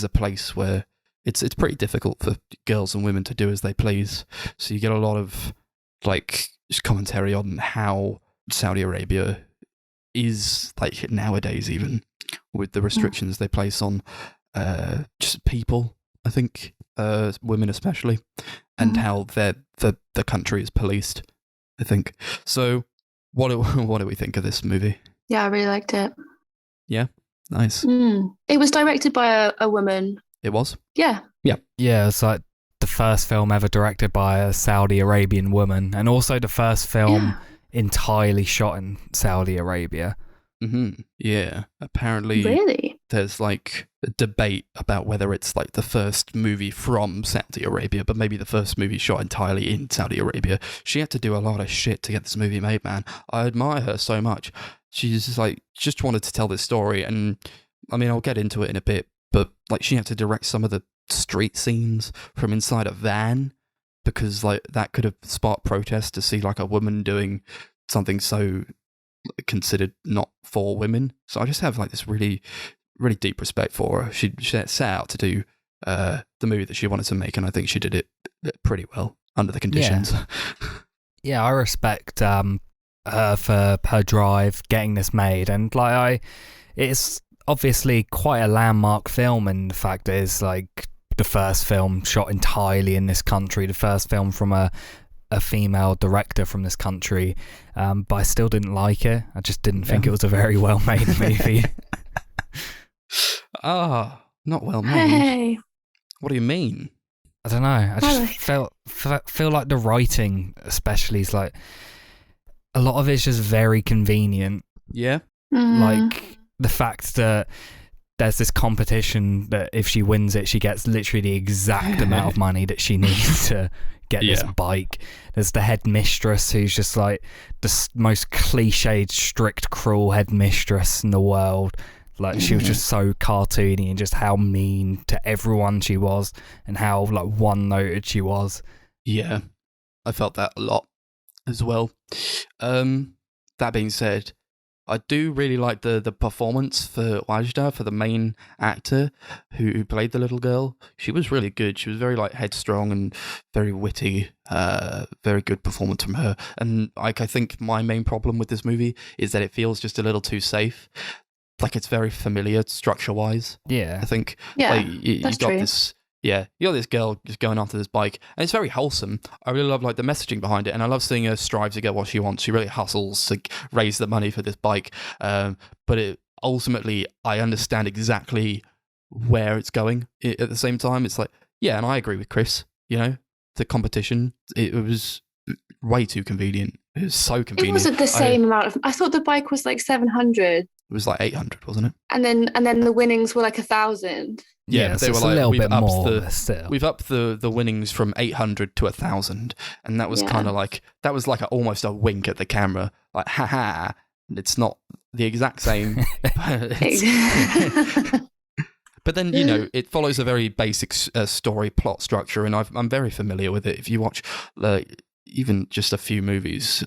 a place where it's pretty difficult for girls and women to do as they please. So you get a lot of like commentary on how Saudi Arabia is like nowadays, even with the restrictions they place on just people. I think women especially. And how the country is policed, I think. So, what do we think of this movie? Yeah, I really liked it. Yeah, nice. It was directed by a woman. It was? Yeah. Yeah, it's like the first film ever directed by a Saudi Arabian woman, and also the first film entirely shot in Saudi Arabia. Yeah, apparently Really? There's like a debate about whether it's like the first movie from Saudi Arabia, but maybe the first movie shot entirely in Saudi Arabia. She had to do a lot of shit to get this movie made, man. I admire her so much. She's just wanted to tell this story, and I mean, I'll get into it in a bit, but like she had to direct some of the street scenes from inside a van because like that could have sparked protest to see like a woman doing something so considered not for women. So I just have like this really, really deep respect for her. She set out to do the movie that she wanted to make, and I think she did it pretty well under the conditions. Yeah, I respect her for her drive getting this made, and it's obviously quite a landmark film, and the fact that it's like the first film shot entirely in this country, the first film from a female director from this country, but I still didn't like it. I just didn't think it was a very well made movie. Not well made. Hey. What do you mean? I don't know. I just feel like the writing, especially, is like a lot of it's just very convenient. Yeah. Like the fact that there's this competition that if she wins it, she gets literally the exact amount of money that she needs to get this bike. There's the headmistress who's just like the most cliched, strict, cruel headmistress in the world. Like she was just so cartoony, and just how mean to everyone she was, and how like one-noted she was. Yeah, I felt that a lot as well. That being said, I do really like the performance for Wadjda, for the main actor who played the little girl. She was really good. She was very like headstrong and very witty. Very good performance from her. And like I think my main problem with this movie is that it feels just a little too safe. Like it's very familiar structure wise. Yeah. I think Yeah, like you that's got true. this. Yeah, you got this girl just going after this bike, and it's very wholesome. I really love like the messaging behind it, and I love seeing her strive to get what she wants. She really hustles to raise the money for this bike, but it ultimately, I understand exactly where it's going. At the same time, it's like, yeah, and I agree with Chris. You know, the competition, it was way too convenient. It was so convenient. It wasn't the same amount of. I thought the bike was like 700, It was like 800, wasn't it? and then the winnings were like 1,000. Yeah, but so they it's were a like, little we've bit upped more, but still. We've upped the winnings from 800 to 1,000, and that was Yeah. kind of like that was like almost a wink at the camera, like haha. It's not the exact same, but, but then you know it follows a very basic story plot structure, and I'm very familiar with it. If you watch even just a few movies,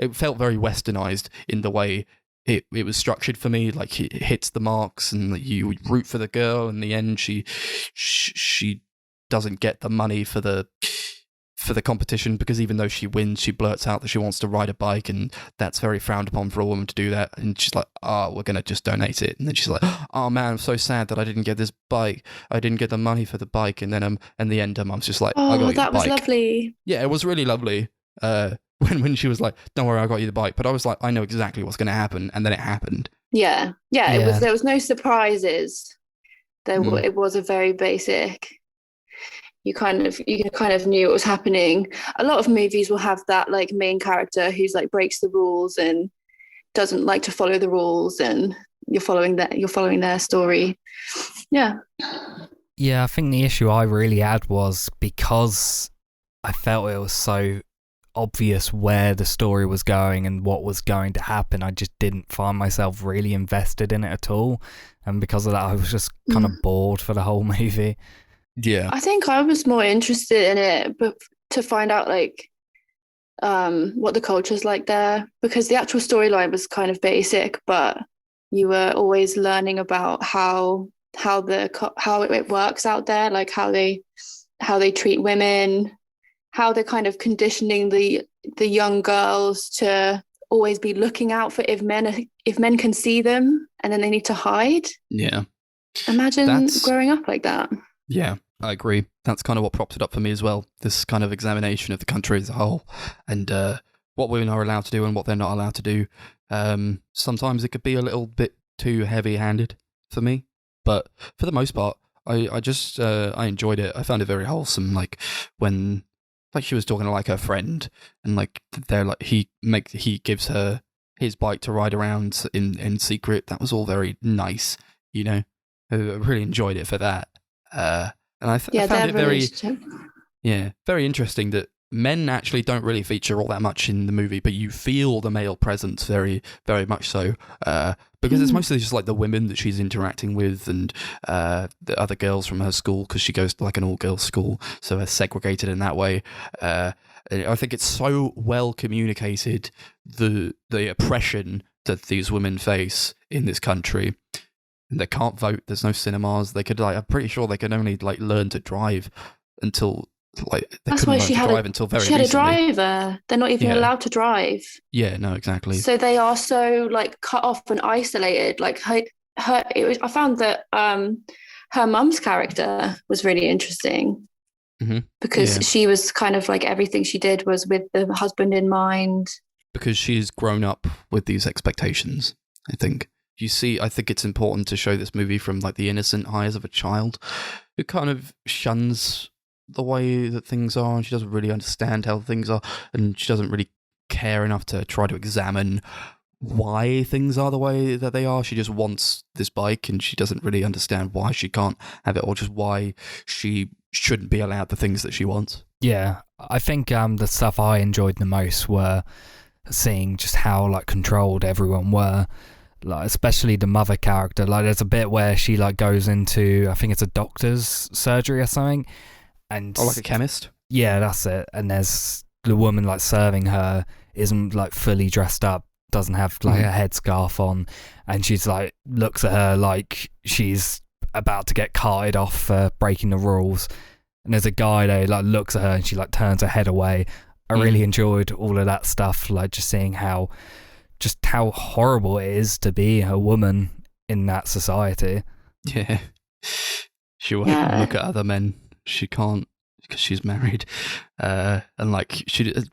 it felt very westernized in the way. It was structured for me, like it hits the marks, and you root for the girl. In the end, she doesn't get the money for the competition because even though she wins, she blurts out that she wants to ride a bike, and that's very frowned upon for a woman to do that. And she's like, "Oh, we're gonna just donate it." And then she's like, "Oh man, I'm so sad that I didn't get this bike. I didn't get the money for the bike." And then in the end, Mum's just like, "I got Oh, you that the was bike." lovely. Yeah, it was really lovely. When she was like, "Don't worry, I got you the bike," but I was like, I know exactly what's going to happen, and then it happened. Yeah. It was. There was no surprises. Mm. It was a very basic. You kind of knew what was happening. A lot of movies will have that like main character who's like breaks the rules and doesn't like to follow the rules, and you're following their story. Yeah. Yeah, I think the issue I really had was because I felt it was so obvious where the story was going and what was going to happen. I just didn't find myself really invested in it at all, and because of that, I was just kind of bored for the whole movie. Yeah, I think I was more interested in it, but to find out like what the culture's like there, because the actual storyline was kind of basic, but you were always learning about how it works out there, like how they treat women, how they're kind of conditioning the young girls to always be looking out for if men can see them and then they need to hide. Yeah. Imagine growing up like that. Yeah, I agree. That's kind of what props it up for me as well. This kind of examination of the country as a whole, and what women are allowed to do and what they're not allowed to do. Sometimes it could be a little bit too heavy-handed for me, but for the most part, I enjoyed it. I found it very wholesome. Like when, like she was talking to like her friend, and like they're like he gives her his bike to ride around in secret. That was all very nice, you know. I really enjoyed it for that. And I found it very interesting that men actually don't really feature all that much in the movie, but you feel the male presence very, very much so. Because it's mostly just like the women that she's interacting with and the other girls from her school, because she goes to like an all-girls school, so they're segregated in that way. I think it's so well communicated, the oppression that these women face in this country. They can't vote. There's no cinemas. They could I'm pretty sure they could only learn to drive until that's why she had a driver. They're not even allowed to drive. Yeah, no, exactly. So they are so cut off and isolated. I found that her mum's character was really interesting because she was kind of everything she did was with the husband in mind. Because she's grown up with these expectations, I think. I think it's important to show this movie from the innocent eyes of a child who kind of shuns the way that things are, and she doesn't really understand how things are, and she doesn't really care enough to try to examine why things are the way that they are. She just wants this bike, and she doesn't really understand why she can't have it, or just why she shouldn't be allowed the things that she wants. Yeah, I think the stuff I enjoyed the most were seeing just how controlled everyone were. Especially the mother character. There's a bit where she goes into, I think it's a doctor's surgery or something, and like a chemist. Yeah, that's it. And there's the woman serving her isn't fully dressed up, doesn't have like a headscarf on, and she's like looks at her like she's about to get carted off for breaking the rules. And there's a guy there like looks at her and she like turns her head away. I really enjoyed all of that stuff, like just seeing how horrible it is to be a woman in that society. Yeah. She won't look at other men. She can't because she's married. And like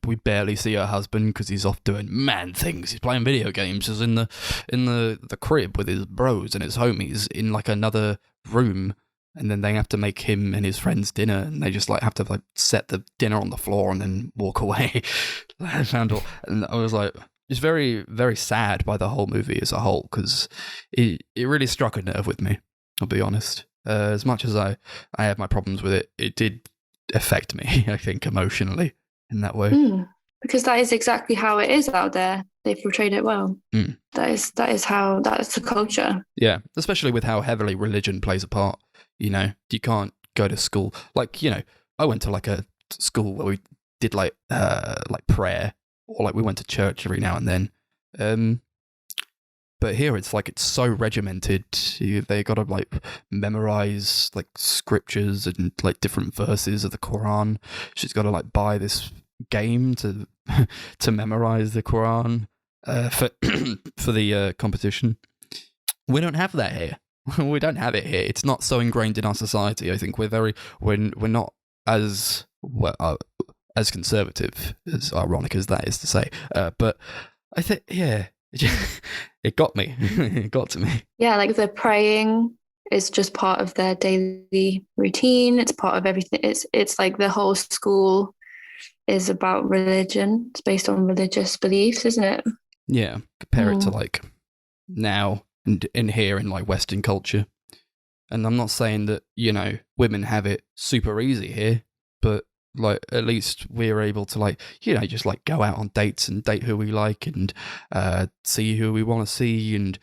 we barely see her husband because he's off doing man things. He's playing video games. He's in the crib with his bros and his homies in like another room. And then they have to make him and his friends dinner, and they just like have to like set the dinner on the floor and then walk away. And I was like, it's very, very sad by the whole movie as a whole, because it really struck a nerve with me, I'll be honest. As much as I have my problems with it, it did affect me, I think, emotionally in that way. Because that is exactly how it is out there. They've portrayed it well. That is the culture. Yeah, especially with how heavily religion plays a part. You know, you can't go to school. Like, you know, I went to like a school where we did like prayer, or like we went to church every now and then. But here it's like it's so regimented. They got to like memorize like scriptures and like different verses of the Quran. She's got to like buy this game to memorize the Quran for the competition. We don't have that here. We don't have it here. It's not so ingrained in our society. I think we're not as as conservative, as ironic as that is to say. But I think, yeah, it got me. It got to me. Yeah, like the praying is just part of their daily routine. It's part of everything. It's like the whole school is about religion. It's based on religious beliefs, isn't it? Yeah, compare it to like now. And in here in like Western culture. And I'm not saying that, you know, women have it super easy here, but like at least we're able to like, you know, just like go out on dates and date who we like and see who we want to see and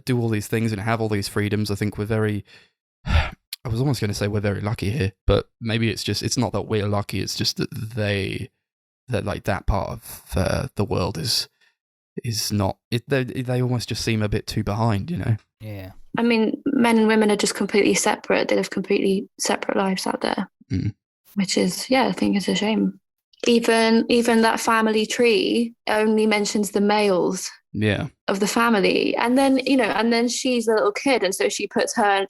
do all these things and have all these freedoms. I think we're very, I was almost going to say we're very lucky here, but maybe it's not that we're lucky, it's just that that like that part of the world is not they almost just seem a bit too behind, you know. Yeah, I mean, men and women are just completely separate. They live completely separate lives out there, which is, I think it's a shame. Even that family tree only mentions the males of the family, and then, you know, and then she's a little kid, and so she puts her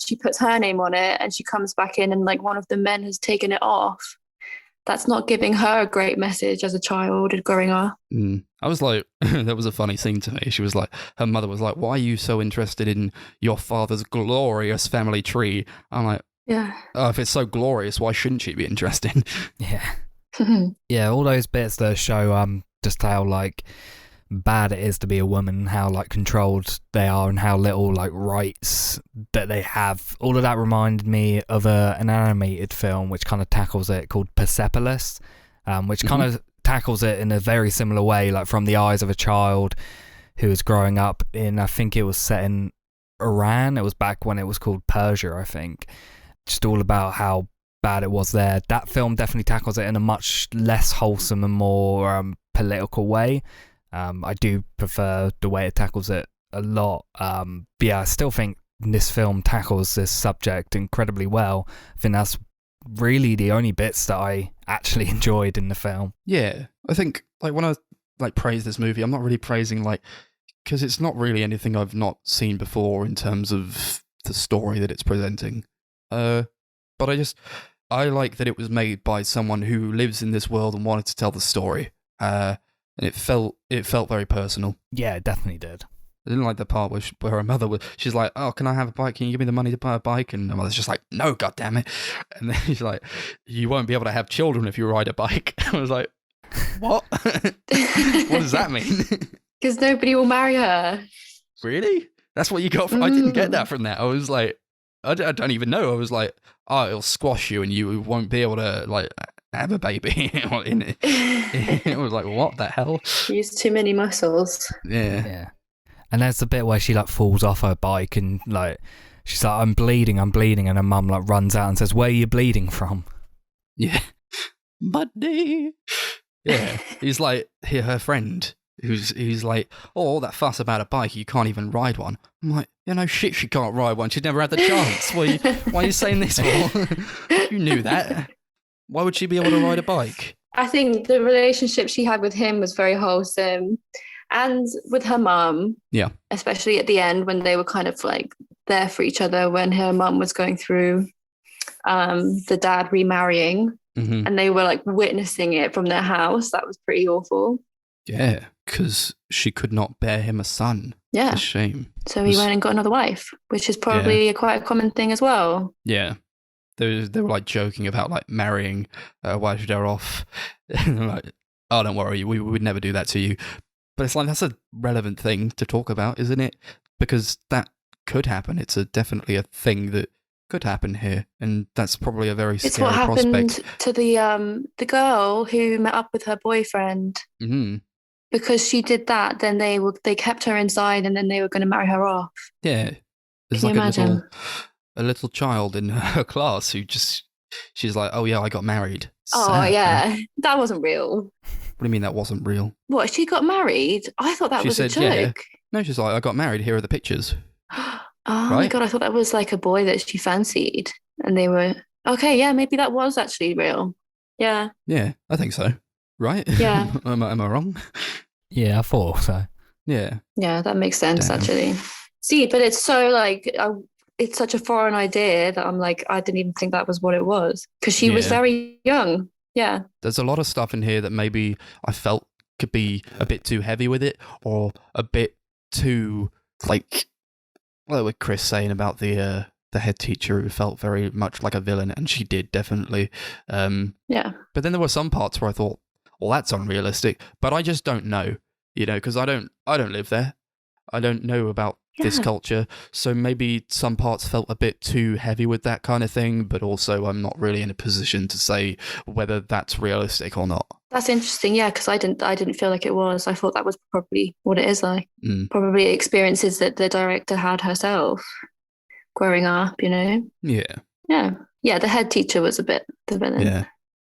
name on it, and she comes back in and like one of the men has taken it off. That's not giving her a great message as a child growing up. I was like, that was a funny scene to me. She was like, her mother was like, why are you so interested in your father's glorious family tree? I'm like, oh, if it's so glorious, why shouldn't she be interested? Yeah. Yeah, all those bits that show just how like bad it is to be a woman, how like controlled they are and how little like rights that they have. All of that reminded me of an animated film which kind of tackles it, called Persepolis, which kind of tackles it in a very similar way, like from the eyes of a child who was growing up in, I think it was set in Iran. It was back when it was called Persia, I think. Just all about how bad it was there. That film definitely tackles it in a much less wholesome and more political way. I do prefer the way it tackles it a lot. But yeah, I still think this film tackles this subject incredibly well. I think that's really the only bits that I actually enjoyed in the film. Yeah, I think like when I like praise this movie, I'm not really praising like, because it's not really anything I've not seen before in terms of the story that it's presenting. But I like that it was made by someone who lives in this world and wanted to tell the story. And it felt very personal. Yeah, it definitely did. I didn't like the part where her mother she's like, oh, can I have a bike? Can you give me the money to buy a bike? And her mother's just like, no, goddammit. And then she's like, you won't be able to have children if you ride a bike. I was like, what? What does that mean? Because nobody will marry her. Really? That's what you got from I didn't get that from that. I was like, I don't even know. I was like, oh, it'll squash you and you won't be able to like have a baby in it. It was like, what the hell? Use too many muscles. Yeah. And there's the bit where she like falls off her bike and like she's like, I'm bleeding, and her mum like runs out and says, where are you bleeding from? Yeah. Buddy. Yeah. He's like her friend. who's like, oh, all that fuss about a bike, you can't even ride one. I'm like, shit, she can't ride one. She'd never had the chance. Why are you saying this for? You knew that. Why would she be able to ride a bike? I think the relationship she had with him was very wholesome. And with her mum, yeah, especially at the end when they were kind of like there for each other when her mum was going through the dad remarrying, and they were like witnessing it from their house. That was pretty awful. Yeah, because she could not bear him a son. Yeah. It's a shame. So he went and got another wife, which is probably quite a common thing as well. Yeah. They were like joking about like marrying Wadjda off. And like, oh, don't worry, we would never do that to you. But it's like, that's a relevant thing to talk about, isn't it? Because that could happen. It's definitely a thing that could happen here. And that's probably a very scary prospect. It's what happened to the girl who met up with her boyfriend. Mm-hmm. Because she did that, then they kept her inside and then they were going to marry her off. Yeah. There's Can like you imagine? a little child in her class who she's like, oh yeah, I got married. Oh yeah, that wasn't real. What do you mean that wasn't real? What, she got married? I thought that was a joke. Yeah. No, she's like, I got married, here are the pictures. Oh my God, I thought that was like a boy that she fancied. And they were, okay, yeah, maybe that was actually real. Yeah. Yeah, I think so. Right? Yeah. am I wrong? Yeah, I thought so. Yeah. Yeah, that makes sense actually. See, but it's so like, it's such a foreign idea that I'm like, I didn't even think that was what it was. Because she was very young. Yeah. There's a lot of stuff in here that maybe I felt could be a bit too heavy with it, or a bit too, like, what was Chris saying about the head teacher who felt very much like a villain, and she did, definitely. Yeah. But then there were some parts where I thought, well, that's unrealistic, but I just don't know, because I don't live there. I don't know about this culture, so maybe some parts felt a bit too heavy with that kind of thing, but also I'm not really in a position to say whether that's realistic or not. That's interesting, yeah, because I didn't feel like it was. I thought that was probably what it is like. Probably experiences that the director had herself growing up, Yeah. Yeah. Yeah, the head teacher was a bit the villain. Yeah,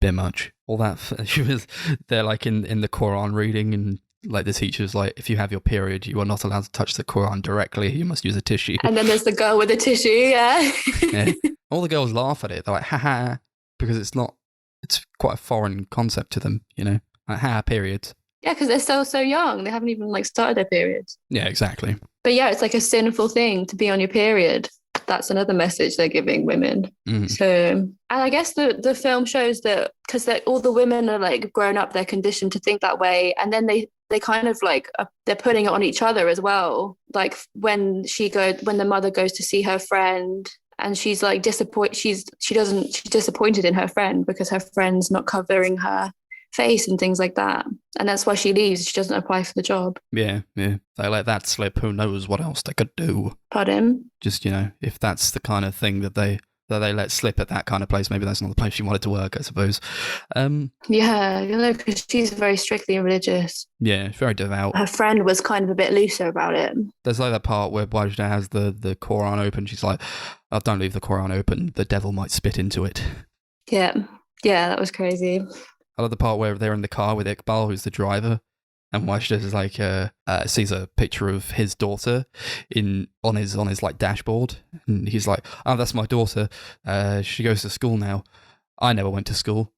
bit much. All that, she was there like in the Quran reading, and like the teacher's like, if you have your period, you are not allowed to touch the Quran directly. You must use a tissue. And then there's the girl with the tissue, yeah. Yeah. All the girls laugh at it. They're like, haha, because it's quite a foreign concept to them, like, haha, periods. Yeah, because they're so young. They haven't even like started their periods. Yeah, exactly. But yeah, it's like a sinful thing to be on your period. That's another message they're giving women. So, and I guess the film shows that because all the women are like grown up, they're conditioned to think that way, and then they kind of like they're putting it on each other as well. Like when the mother goes to see her friend, and she's like disappointed. She's disappointed in her friend because her friend's not covering her face and things like that, and that's why she leaves. She doesn't apply for the job. Yeah. They let that slip. Who knows what else they could do? Pardon? Just if that's the kind of thing that they let slip at that kind of place, maybe that's not the place she wanted to work, I suppose. Yeah, because she's very strictly religious. Yeah, very devout. Her friend was kind of a bit looser about it. There's like that part where Wadjda has the Quran open. She's like, oh, don't leave the Quran open. The devil might spit into it. Yeah, that was crazy. I love the part where they're in the car with Iqbal, who's the driver, and Wadjda is like sees a picture of his daughter on his like dashboard, and he's like, "Oh, that's my daughter. She goes to school now. I never went to school."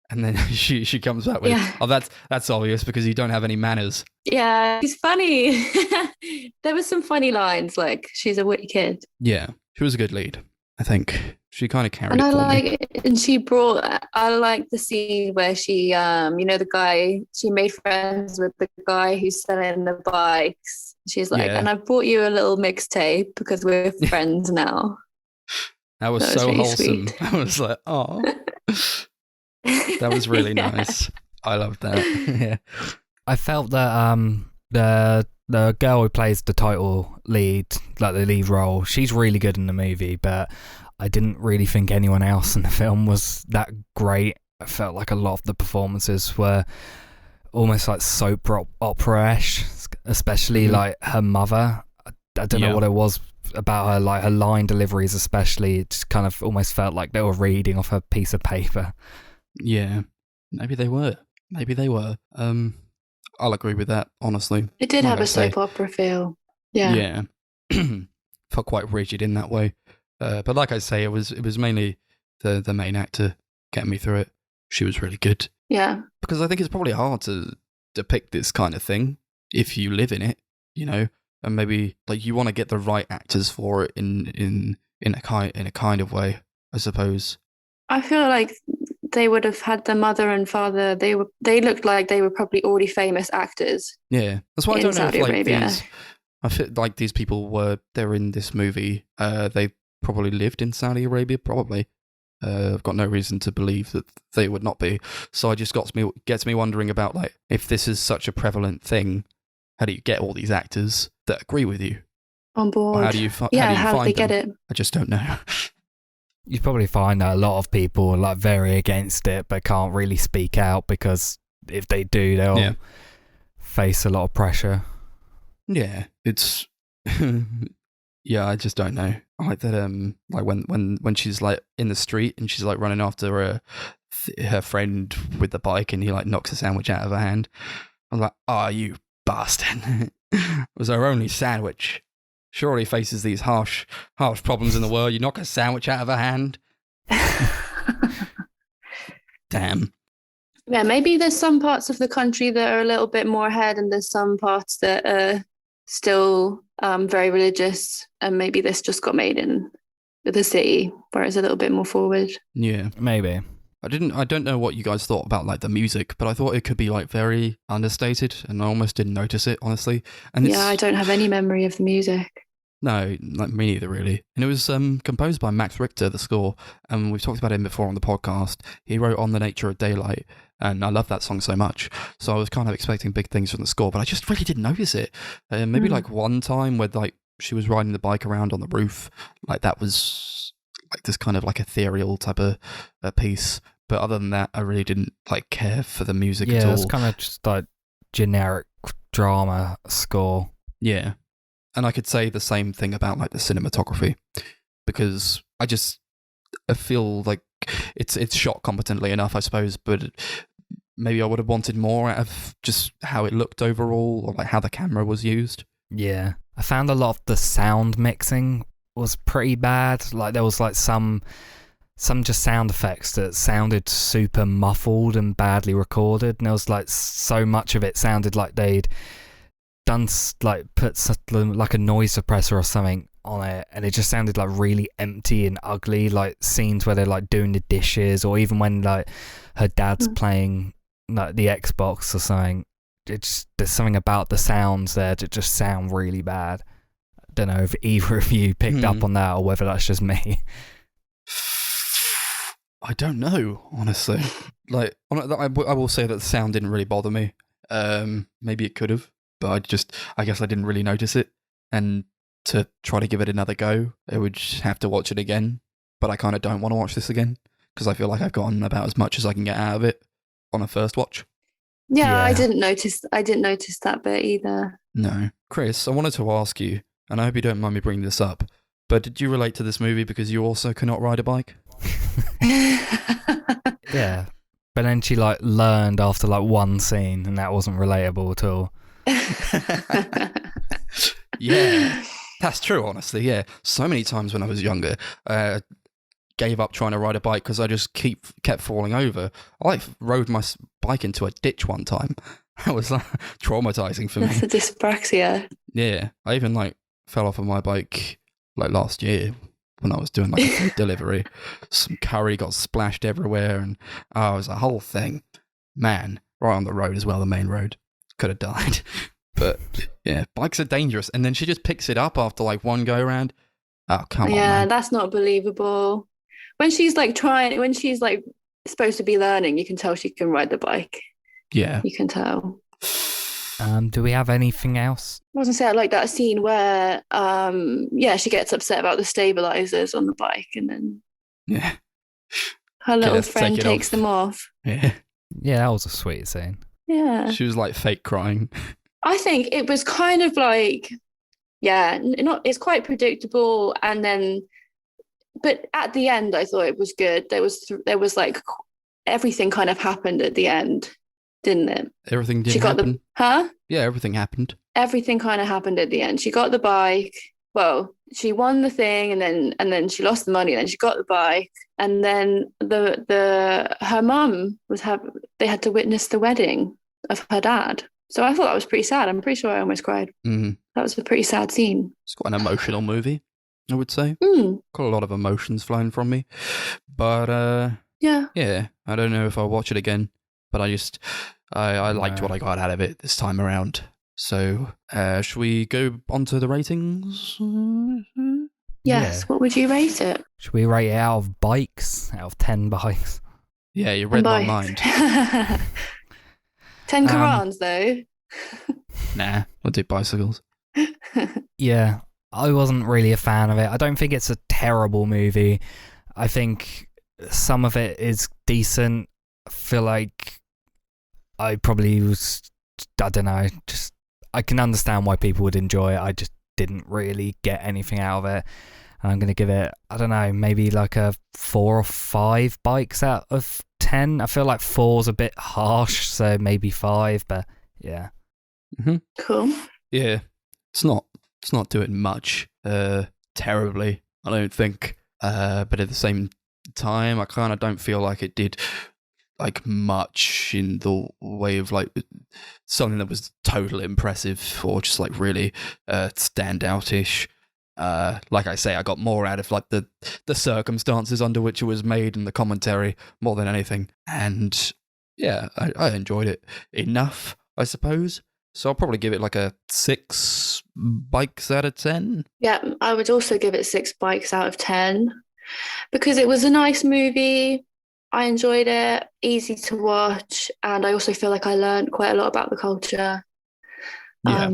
And then she comes back with, "Oh, that's obvious because you don't have any manners." Yeah, he's funny. There was some funny lines, like she's a witty kid. Yeah, she was a good lead. I think she kind of carried it for me. And I like the scene where she, the guy, she made friends with the guy who's selling the bikes. She's like, and I bought you a little mixtape because we're friends now. That was so really wholesome. sweet. I was like, oh, that was really nice. I loved that. Yeah. I felt that the girl who plays the title lead, like the lead role, she's really good in the movie, but I didn't really think anyone else in the film was that great. I felt like a lot of the performances were almost like soap opera-ish, especially like her mother. I don't know what it was about her, like her line deliveries especially. It just kind of almost felt like they were reading off a piece of paper. Yeah, maybe they were. I'll agree with that, honestly. It did Like have I a say, soap opera feel. Yeah. Felt quite rigid in that way. But like I say, it was mainly the main actor getting me through it. She was really good. Yeah. Because I think it's probably hard to depict this kind of thing if you live in it, you know, and maybe like you want to get the right actors for it in a kind of way, I suppose. I feel like they would have had the mother and father. They looked like they were probably already famous actors. Yeah, that's why I in don't know Saudi if like Arabia. these. I feel like these people they're in this movie. They probably lived in Saudi Arabia, probably. I've got no reason to believe that they would not be. So it just gets me wondering about like if this is such a prevalent thing, how do you get all these actors that agree with you? On board. Or how do you find they get them? it? I just don't know. You probably find that a lot of people are like very against it, but can't really speak out because if they do, they'll face a lot of pressure. Yeah, it's yeah, I just don't know. I like that like when she's like in the street and she's like running after her friend with the bike and he like knocks a sandwich out of her hand. I was like, "Oh, you bastard." It was her only sandwich. Surely faces these harsh problems in the world. You knock a sandwich out of her hand. Damn. Yeah, maybe there's some parts of the country that are a little bit more ahead, and there's some parts that are still very religious, and maybe this just got made in the city where it's a little bit more forward. Yeah, maybe. I don't know what you guys thought about like the music, but I thought it could be like very understated, and I almost didn't notice it, honestly. And yeah, I don't have any memory of the music. No, like me neither, really. And it was composed by Max Richter, the score, and we've talked about him before on the podcast. He wrote On the Nature of Daylight, and I love that song so much. So I was kind of expecting big things from the score, but I just really didn't notice it. Maybe like one time where like she was riding the bike around on the roof, like that was like this kind of like ethereal type of piece. But other than that, I really didn't like care for the music at all. Yeah, it's kind of just like generic drama score. Yeah. And I could say the same thing about like the cinematography, because I feel like it's shot competently enough, I suppose, but maybe I would have wanted more out of just how it looked overall, or like how the camera was used. Yeah, I found a lot of the sound mixing was pretty bad. Like there was like some just sound effects that sounded super muffled and badly recorded, and there was like so much of it sounded like they'd done like put like a noise suppressor or something on it, and it just sounded like really empty and ugly, like scenes where they're like doing the dishes, or even when like her dad's playing like the Xbox or something. There's something about the sounds there that just sound really bad. I don't know if either of you picked up on that or whether that's just me. I don't know, honestly. Like I will say that the sound didn't really bother me. Maybe it could have, but I guess I didn't really notice it. And to try to give it another go, I would just have to watch it again. But I kind of don't want to watch this again because I feel like I've gotten about as much as I can get out of it on a first watch. Yeah, I didn't notice that bit either. No. Chris, I wanted to ask you, and I hope you don't mind me bringing this up, but did you relate to this movie because you also cannot ride a bike? Yeah. But then she like learned after like one scene, and that wasn't relatable at all. Yeah, that's true, honestly. Yeah, so many times when I was younger, gave up trying to ride a bike because I just kept falling over. I like rode my bike into a ditch one time. That was like traumatizing for me. That's a dyspraxia. Yeah, I even like fell off of my bike like last year when I was doing like a food delivery. Some curry got splashed everywhere, and it was a whole thing. Man, right on the road as well, the main road. Could have died. But yeah, bikes are dangerous. And then she just picks it up after like one go around. Oh, come on. Yeah, that's not believable. When she's like supposed to be learning, you can tell she can ride the bike. Yeah. You can tell. Do we have anything else? I was gonna say I like that scene where she gets upset about the stabilizers on the bike, and then her little friend takes them off. Yeah. Yeah, that was a sweet scene. Yeah. She was like fake crying. I think it was kind of like, it's quite predictable, but at the end I thought it was good. There was like everything kind of happened at the end didn't it? Everything did She got happen. Huh? Yeah, everything happened. Everything kind of happened at the end. She got the bike. Well, she won the thing, and then she lost the money. And then she got the bike, and then her mum they had to witness the wedding of her dad. So I thought that was pretty sad. I'm pretty sure I almost cried. Mm. That was a pretty sad scene. It's quite an emotional movie, I would say. Mm. Got a lot of emotions flowing from me, but yeah, I don't know if I'll watch it again. But I liked what I got out of it this time around. So, should we go on to the ratings? Yes. What would you rate it? Should we rate it out of bikes? Out of 10 bikes? Yeah, you read my mind. 10 Qurans, though. Nah, we'll do bicycles. Yeah, I wasn't really a fan of it. I don't think it's a terrible movie. I think some of it is decent. I feel like I probably was, I don't know, just I can understand why people would enjoy it. I just didn't really get anything out of it. And I'm going to give it, I don't know, maybe like a 4 or 5 bikes out of 10. I feel like 4's a bit harsh, so maybe 5, but yeah. Mm-hmm. Cool. Yeah, it's not doing much terribly, I don't think. But at the same time, I kind of don't feel like it did like much in the way of like something that was totally impressive or just like really standout-ish. Like I say, I got more out of like the circumstances under which it was made and the commentary more than anything. And yeah, I enjoyed it enough, I suppose. So I'll probably give it like a 6 bikes out of 10. Yeah, I would also give it 6 bikes out of 10 because it was a nice movie. I enjoyed it, easy to watch, and I also feel like I learned quite a lot about the culture. Yeah.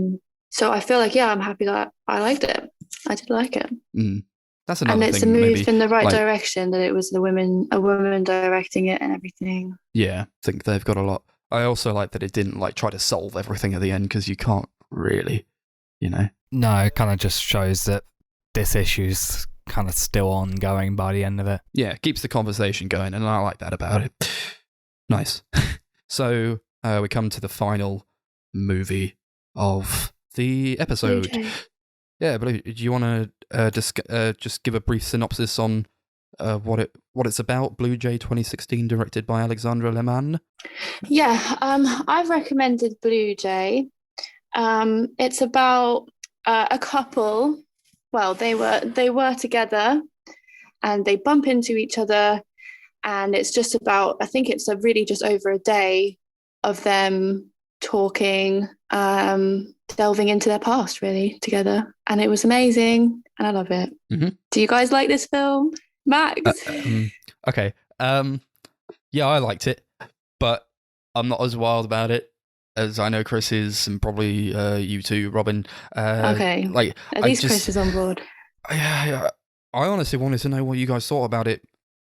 So I feel like, yeah, I'm happy that I liked it. I did like it. That's another thing. And it's a move maybe, in the right like, direction, that it was a woman directing it and everything. Yeah, I think they've got a lot. I also like that it didn't like try to solve everything at the end because you can't really, you know. No, it kind of just shows that this issue's kind of still ongoing by the end of it. Yeah, it keeps the conversation going, and I like that about it. Nice. So we come to the final movie of the episode. Blue Jay. Yeah, but do you want to just give a brief synopsis on what it's about? Blue Jay 2016, directed by Alexandre Leman. Yeah, I've recommended Blue Jay. It's about a couple. Well, they were together, and they bump into each other, and it's just about, I think it's really just over a day of them talking, delving into their past really together, and it was amazing, and I love it. Mm-hmm. Do you guys like this film, Max? Okay. Yeah, I liked it, but I'm not as wild about it as I know Chris is, and probably you too, Robin. Okay. Like, at least Chris is on board. I honestly wanted to know what you guys thought about it,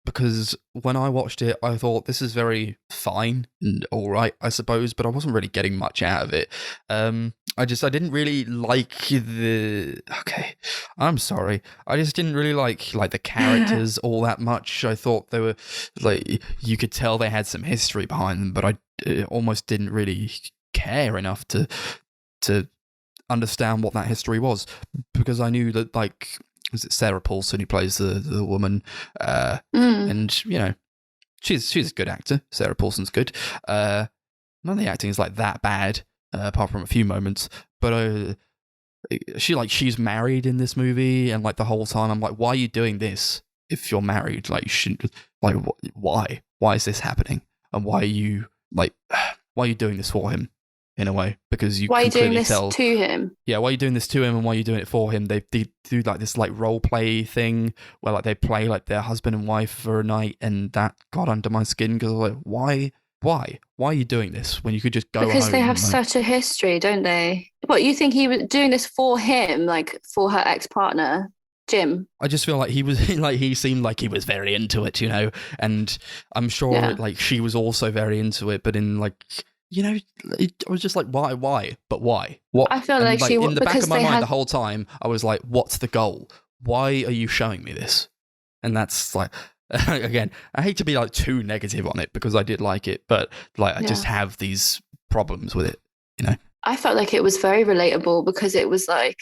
because when I watched it, I thought this is very fine and all right, I suppose, but I wasn't really getting much out of it. I didn't really like okay, I'm sorry. I just didn't really like the characters all that much. I thought they were like, you could tell they had some history behind them, but I almost didn't really care enough to understand what that history was, because I knew that, like, was it Sarah Paulson who plays the woman, and you know, she's a good actor. Sarah Paulson's good. None of the acting is like that bad, apart from a few moments. But she's married in this movie, and like the whole time I'm like, why are you doing this if you're married? Like, you shouldn't. Like, why is this happening? And why are you doing this for him? In a way, because why are you doing this tell, to him? Yeah, why are you doing this to him, and why are you doing it for him? They do like this like role play thing where like they play like their husband and wife for a night, and that got under my skin because I was like, why are you doing this when you could just go because home? They have such a history, don't they? What, you think he was doing this for him, like for her ex-partner Jim? I just feel like he was like, he seemed like he was very into it, you know, and I'm sure like she was also very into it, but in like, you know, I was just like, why? But why? What? I feel like she, in the back of my mind the whole time, I was like, what's the goal? Why are you showing me this? And that's like, again, I hate to be like too negative on it because I did like it, but like I just have these problems with it, you know. I felt like it was very relatable because it was like,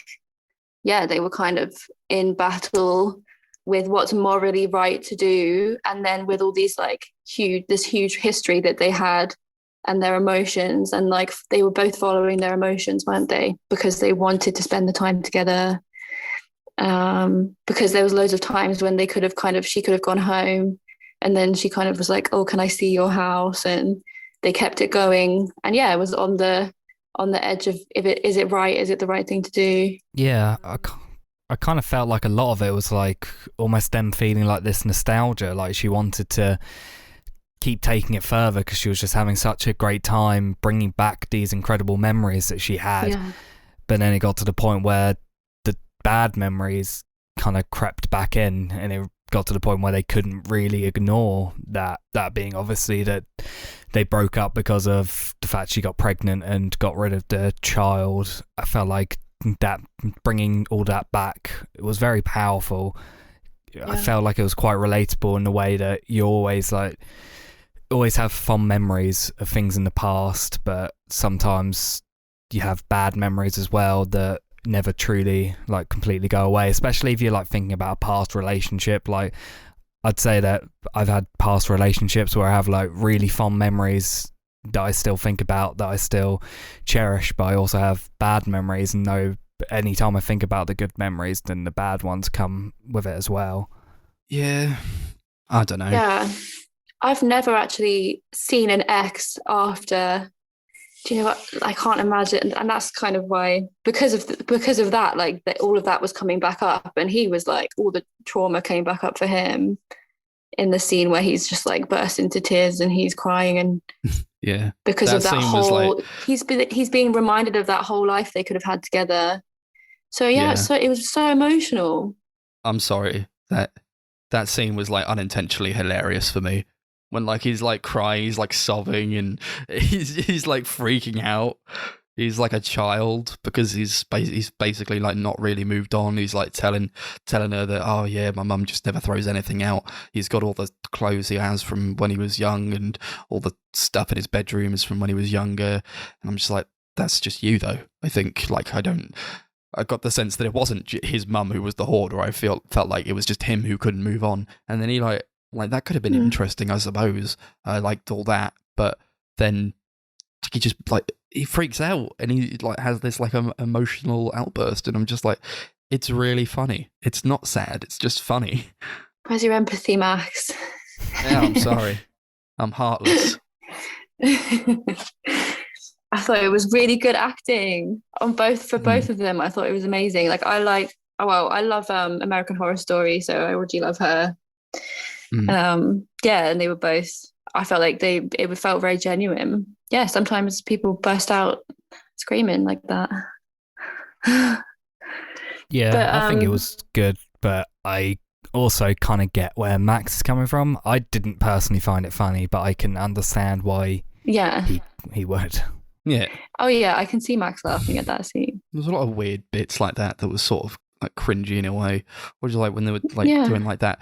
yeah, they were kind of in battle with what's morally right to do, and then with all these like huge history that they had and their emotions, and like they were both following their emotions, weren't they? Because they wanted to spend the time together. Because there was loads of times when she could have gone home, and then she kind of was like, oh, can I see your house? And they kept it going, and yeah, it was on the edge of, is it right? Is it the right thing to do? Yeah, I kind of felt like a lot of it was like almost them feeling like this nostalgia, like she wanted to keep taking it further because she was just having such a great time bringing back these incredible memories that she had. Yeah. But then it got to the point where the bad memories kind of crept back in, and it got to the point where they couldn't really ignore that being obviously that they broke up because of the fact she got pregnant and got rid of the child. I felt like that bringing all that back, it was very powerful. I felt like it was quite relatable in the way that you always have fond memories of things in the past, but sometimes you have bad memories as well that never truly like completely go away, especially if you're like thinking about a past relationship. Like I'd say that I've had past relationships where I have like really fond memories that I still think about, that I still cherish, but I also have bad memories and know anytime I think about the good memories, then the bad ones come with it as well. Yeah, I don't know. Yeah, I've never actually seen an ex after. Do you know what? I can't imagine, and that's kind of why, because of that, like all of that was coming back up, and he was like, all the trauma came back up for him in the scene where he's just like burst into tears and he's crying, and yeah, because of that whole, he's being reminded of that whole life they could have had together. So yeah, so it was so emotional. I'm sorry, that scene was like unintentionally hilarious for me. When like he's like crying, he's like sobbing, and he's like freaking out. He's like a child because he's basically like not really moved on. He's like telling her that, oh yeah, my mum just never throws anything out. He's got all the clothes he has from when he was young, and all the stuff in his bedroom is from when he was younger. And I'm just like, that's just you though. I think like I got the sense that it wasn't his mum who was the hoarder. I felt like it was just him who couldn't move on. And then he like that could have been interesting, I suppose. I liked all that, but then he just like he freaks out and he like has this like emotional outburst, and I'm just like, it's really funny. It's not sad. It's just funny. Where's your empathy, Max? Yeah, I'm sorry. I'm heartless. I thought it was really good acting for both of them. I thought it was amazing. Like I love American Horror Story, so I already love her. And they were both, I felt like it felt very genuine. Yeah, sometimes people burst out screaming like that. Yeah, but, I think it was good, but I also kind of get where Max is coming from. I didn't personally find it funny, but I can understand why he would. Yeah. Oh yeah, I can see Max laughing at that scene. There was a lot of weird bits like that was sort of like cringy in a way. Or just like when they were like doing like that,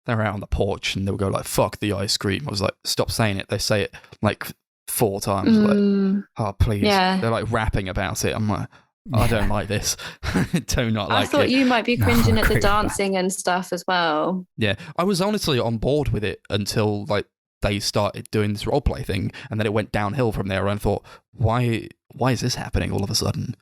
they were out on the porch and they would go like, fuck the ice cream. I was like, stop saying it. They say it like 4 times. Like, oh please. Yeah. They're like rapping about it. I'm like, I don't like this. Do not like it. I thought you might be cringing at the dancing and stuff as well. Yeah. I was honestly on board with it until like they started doing this roleplay thing, and then it went downhill from there, and I thought, why is this happening all of a sudden?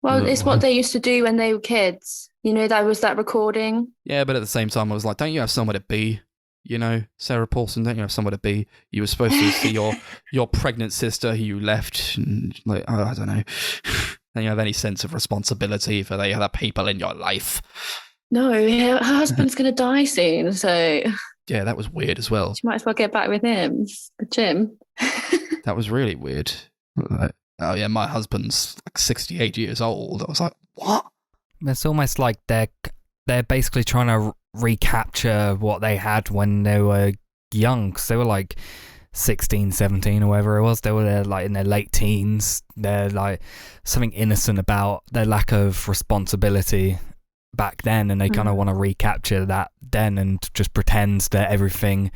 Well, it's what they used to do when they were kids. You know, that was that recording. Yeah, but at the same time, I was like, don't you have somewhere to be? You know, Sarah Paulson, don't you have somewhere to be? You were supposed to see your pregnant sister who you left, and like, oh, I don't know. Don't you have any sense of responsibility for the other people in your life? No, her husband's going to die soon, so... Yeah, that was weird as well. She might as well get back with him, with Jim. That was really weird. Like, oh yeah, my husband's like 68 years old. I was like, what? It's almost like they're basically trying to recapture what they had when they were young, because they were like 16, 17 or whatever it was. They were like in their late teens. They're like something innocent about their lack of responsibility back then, and they kind of want to recapture that then and just pretend that everything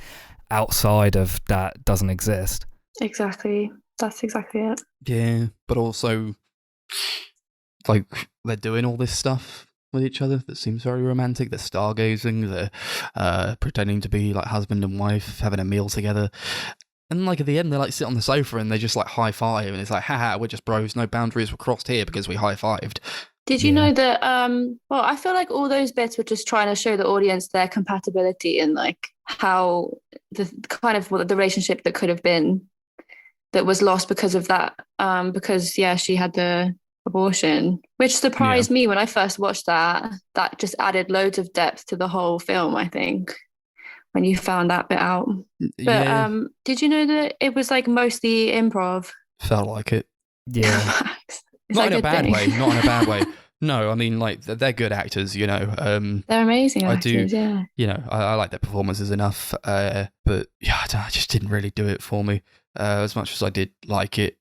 outside of that doesn't exist. Exactly. That's exactly it. Yeah, but also, like, they're doing all this stuff with each other that seems very romantic. They're stargazing, they're pretending to be like husband and wife, having a meal together. And like at the end, they like sit on the sofa and they just like high five, and it's like, haha, we're just bros. No boundaries were crossed here because we high fived. Did you know that? Well, I feel like all those bits were just trying to show the audience their compatibility and like how the kind of the relationship that could have been that was lost because of that. Because she had the abortion, which surprised me when I first watched that. That just added loads of depth to the whole film, I think, when you found that bit out. But did you know that it was like mostly improv? Felt like it. Yeah. Not in a bad way. Not in a bad way. No, I mean, like, they're good actors, you know. They're amazing actors, yeah. You know, I like their performances enough, but yeah, I just didn't really do it for me as much as I did like it.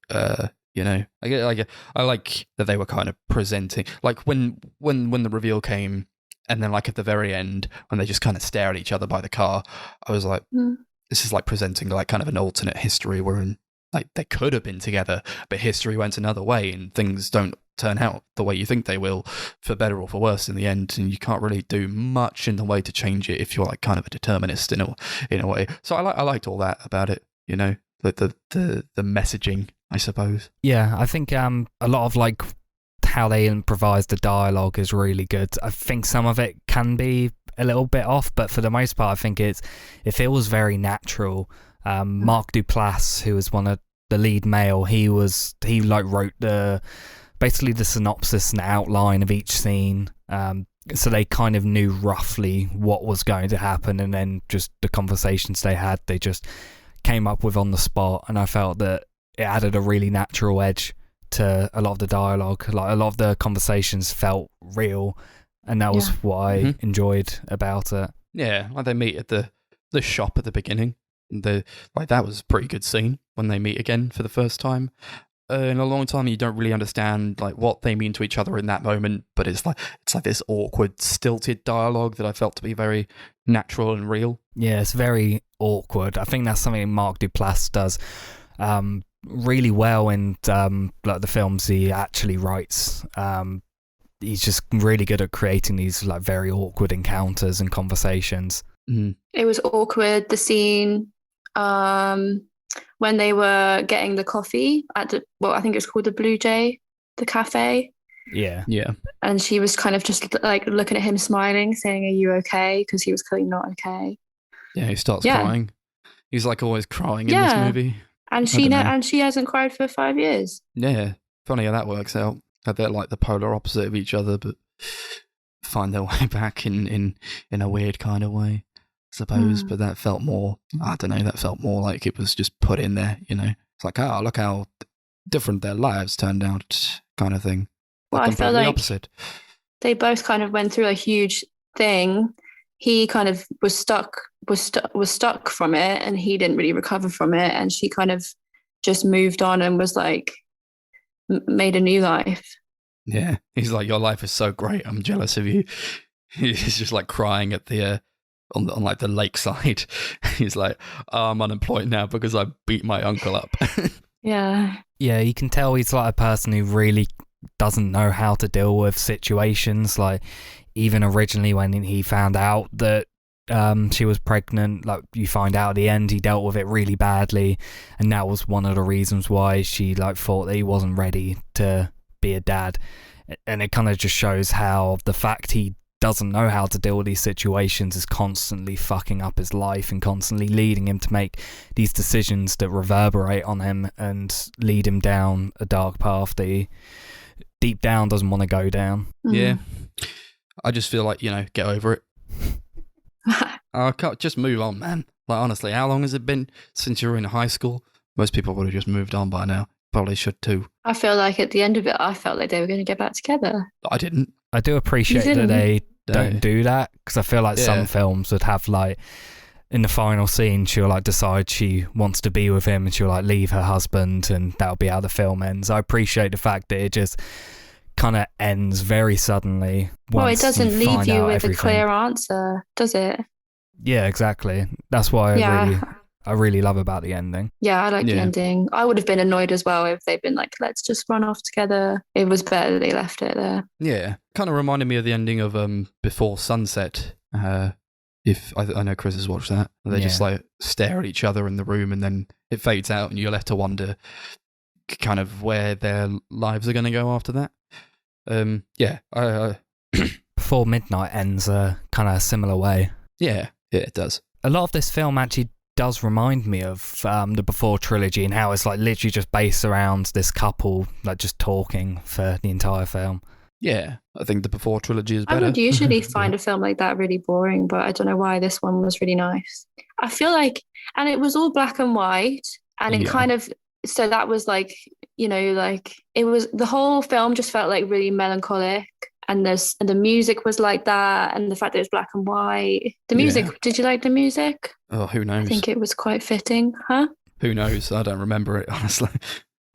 You know, I like that they were kind of presenting, like when the reveal came, and then like at the very end when they just kind of stare at each other by the car, I was like, this is like presenting like kind of an alternate history wherein like they could have been together, but history went another way, and things don't turn out the way you think they will, for better or for worse in the end, and you can't really do much in the way to change it if you're like kind of a determinist in a way. So I liked all that about it, you know, like the messaging, I suppose. Yeah, I think a lot of like how they improvise the dialogue is really good. I think some of it can be a little bit off, but for the most part, I think it feels very natural. Mark Duplass, who was one of the lead male, he like wrote basically the synopsis and outline of each scene. So they kind of knew roughly what was going to happen, and then just the conversations they had, they just came up with on the spot. And I felt that it added a really natural edge to a lot of the dialogue. Like a lot of the conversations felt real, and that was what I enjoyed about it. Yeah, like they meet at the shop at the beginning. That was a pretty good scene when they meet again for the first time in a long time. You don't really understand like what they mean to each other in that moment, but it's like this awkward, stilted dialogue that I felt to be very natural and real. Yeah, it's very awkward. I think that's something Mark Duplass does really well in like the films he actually writes. He's just really good at creating these like very awkward encounters and conversations. It was awkward, the scene when they were getting the coffee at I think it's called the Blue Jay, the cafe. Yeah. And she was kind of just like looking at him smiling, saying, "Are you okay?" Because he was clearly not okay. Yeah, he starts crying. He's like always crying in this movie. And she hasn't cried for 5 years. Yeah. Funny how that works out. How they're like the polar opposite of each other, but find their way back in a weird kind of way, I suppose. But that felt more, I don't know, that felt more like it was just put in there, you know. It's like, oh, look how different their lives turned out, kind of thing. Well, I feel like opposite. They both kind of went through a huge thing. He kind of was stuck from it, and he didn't really recover from it. And she kind of just moved on and was like, made a new life. Yeah, he's like, your life is so great, I'm jealous of you. He's just like crying at the on like the lakeside. He's like, oh, I'm unemployed now because I beat my uncle up. Yeah, you can tell he's like a person who really doesn't know how to deal with situations. Like even originally when he found out that she was pregnant, like you find out at the end, he dealt with it really badly, and that was one of the reasons why she like thought that he wasn't ready to be a dad. And it kind of just shows how the fact he doesn't know how to deal with these situations is constantly fucking up his life and constantly leading him to make these decisions that reverberate on him and lead him down a dark path that he deep down doesn't want to go down. Yeah, I just feel like, you know, get over it. I can't just move on, man. Like honestly, how long has it been since you were in high school? Most people would have just moved on by now. Probably should too. I feel like at the end of it, I felt like they were going to get back together. I didn't. I do appreciate that they don't do that, because I feel like some films would have like in the final scene she'll like decide she wants to be with him and she'll like leave her husband and that'll be how the film ends. I appreciate the fact that it just kind of ends very suddenly. Well, it once doesn't leave find you out with everything. a clear answer, does it? Yeah, exactly. That's why I really love about the ending. Yeah, I like the ending. I would have been annoyed as well if they'd been like, let's just run off together. It was better they left it there. Yeah, kind of reminded me of the ending of Before Sunset. If I know Chris has watched that, they just like stare at each other in the room, and then it fades out, and you're left to wonder kind of where their lives are going to go after that. Before Midnight ends kind of a similar way. Yeah, it does. A lot of this film actually does remind me of the Before trilogy, and how it's like literally just based around this couple like just talking for the entire film. Yeah, I think the Before trilogy is better. I would usually find a film like that really boring, but I don't know why this one was really nice. I feel like, and it was all black and white, and it kind of, so that was like, you know, like it was, the whole film just felt like really melancholic, and the music was like that, and the fact that it was black and white. The music, did you like the music? Oh, who knows? I think it was quite fitting, huh? Who knows? I don't remember it, honestly.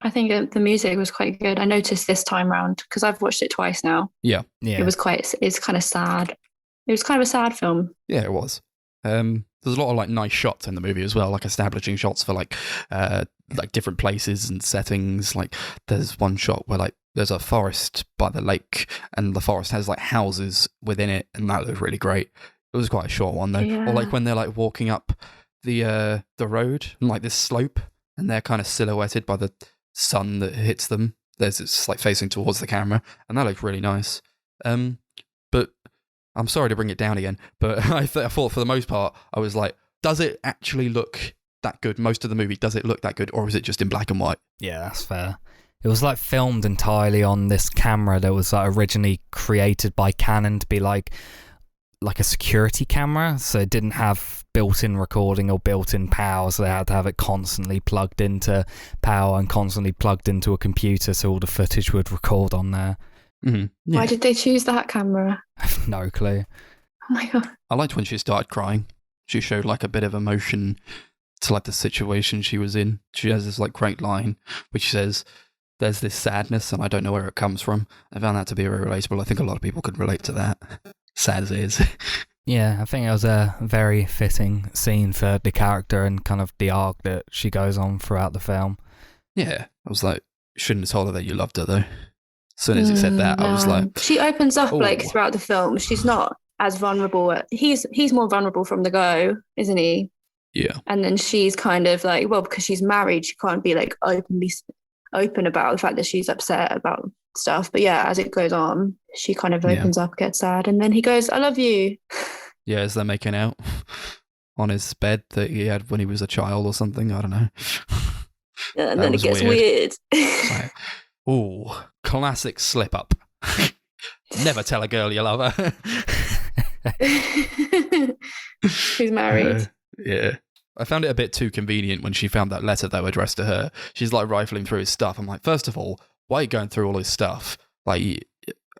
I think the music was quite good. I noticed this time round because I've watched it twice now. Yeah. It's kind of sad. It was kind of a sad film. Yeah, it was. There's a lot of like nice shots in the movie as well, like establishing shots for like different places and settings. Like there's one shot where like there's a forest by the lake, and the forest has like houses within it, and that looked really great. It was quite a short one though. Yeah. Or like when they're like walking up the road and like this slope, and they're kind of silhouetted by the sun that hits them. It's like facing towards the camera, and that looked really nice. But I'm sorry to bring it down again, but I thought for the most part, I was like, does it actually look that good? Most of the movie, does it look that good, or is it just in black and white? Yeah, that's fair. It was like filmed entirely on this camera that was like originally created by Canon to be like a security camera, so it didn't have built-in recording or built-in power, so they had to have it constantly plugged into power and constantly plugged into a computer so all the footage would record on there. Mm-hmm. Yeah. Why did they choose that camera? I have no clue. Oh my god. I liked when she started crying. She showed like a bit of emotion to like the situation she was in. She has this like great line which says, there's this sadness and I don't know where it comes from. I found that to be very relatable. I think a lot of people could relate to that, sad as it is. Yeah, I think it was a very fitting scene for the character and kind of the arc that she goes on throughout the film. Yeah, I was like, shouldn't have told her that you loved her though. As soon as it said that, I was like... She opens up like oh. throughout the film. She's not as vulnerable. He's more vulnerable from the go, isn't he? Yeah. And then she's kind of like, well, because she's married, she can't be like open about the fact that she's upset about stuff. But yeah, as it goes on, she kind of opens up, gets sad, and then he goes, I love you. Yeah, as they're making out on his bed that he had when he was a child or something. I don't know. And then it gets weird. Like, ooh, classic slip up. Never tell a girl you love her. She's married. Yeah. I found it a bit too convenient when she found that letter that was addressed to her. She's like rifling through his stuff. I'm like, first of all, why are you going through all his stuff? Like,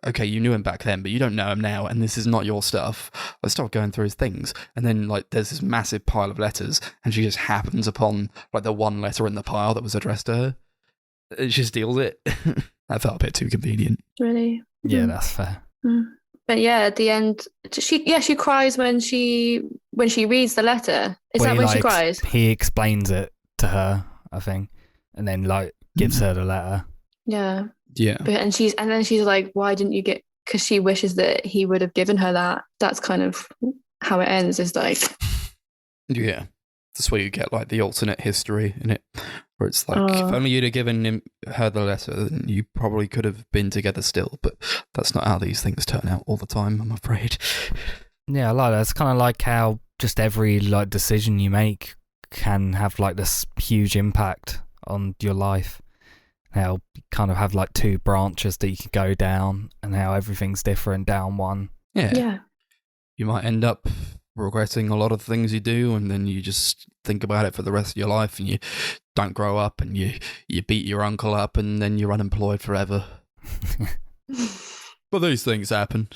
okay, you knew him back then, but you don't know him now, and this is not your stuff. Let's start going through his things. And then, like, there's this massive pile of letters, and she just happens upon, like, the one letter in the pile that was addressed to her. She just steals it. That felt a bit too convenient. Really? Yeah, that's fair. But yeah, at the end, she cries when she reads the letter. Is that when she cries? He explains it to her, I think, and then like gives her the letter. Yeah. Yeah. And then she's like, why didn't you get? Because she wishes that he would have given her that. That's kind of how it ends. Is like. Yeah. That's where you get like the alternate history in it, where it's like, if only you'd have given her the letter, then you probably could have been together still. But that's not how these things turn out all the time, I'm afraid. Yeah, I like that. It's kind of like how just every like decision you make can have like this huge impact on your life. How you kind of have like two branches that you can go down, and how everything's different down one. Yeah. You might end up regretting a lot of things you do, and then you just think about it for the rest of your life, and you don't grow up, and you beat your uncle up, and then you're unemployed forever. But these things happen.